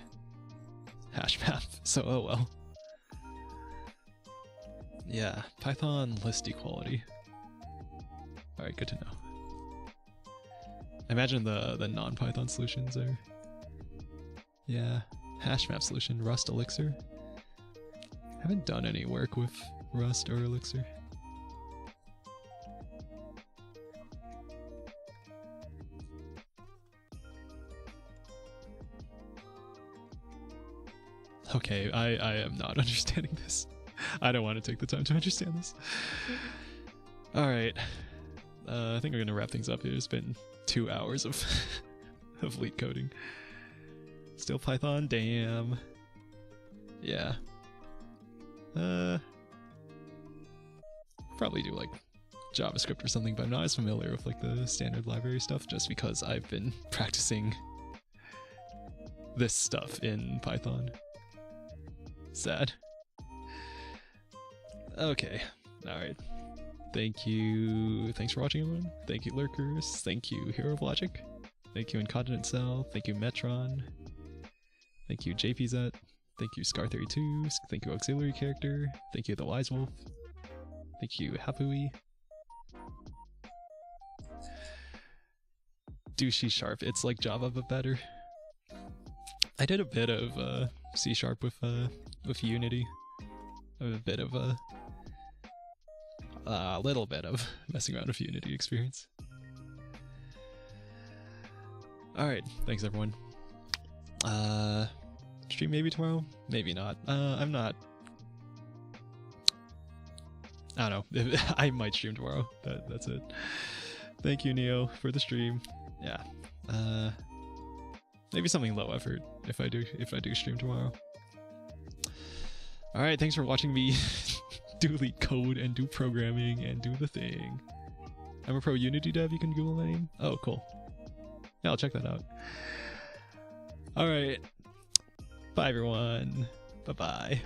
hash map, so oh well. Yeah, Python list equality. Alright, good to know. I imagine the non-Python solutions are... Yeah, hash map solution, Rust Elixir. I haven't done any work with Rust or Elixir. Okay, I am not understanding this. I don't want to take the time to understand this. Alright. I think we're gonna wrap things up here. It's been 2 hours of of LeetCoding. Still Python? Damn. Yeah. Probably do like JavaScript or something, but I'm not as familiar with like the standard library stuff just because I've been practicing this stuff in Python. Sad. Okay. Alright. Thank you. Thanks for watching, everyone. Thank you, Lurkers. Thank you, Hero of Logic. Thank you, Incontinent Cell. Thank you, Metron. Thank you, JPZ. Thank you, Scar32. Thank you, Auxiliary Character. Thank you, The Wise Wolf. Thank you, Hapui. Do C#. It's like Java, but better. I did a bit of C# with Unity. bit of a little bit of messing around with Unity experience. All right, thanks everyone. Stream maybe tomorrow, maybe not. I'm not. I don't know. I might stream tomorrow. That's it. Thank you, Neo, for the stream. Yeah. Maybe something low effort if I do stream tomorrow. All right, thanks for watching me do LeetCode and do programming and do the thing. I'm a pro Unity dev. You can Google my name. Oh, cool. Yeah, I'll check that out. All right. Bye, everyone. Bye-bye.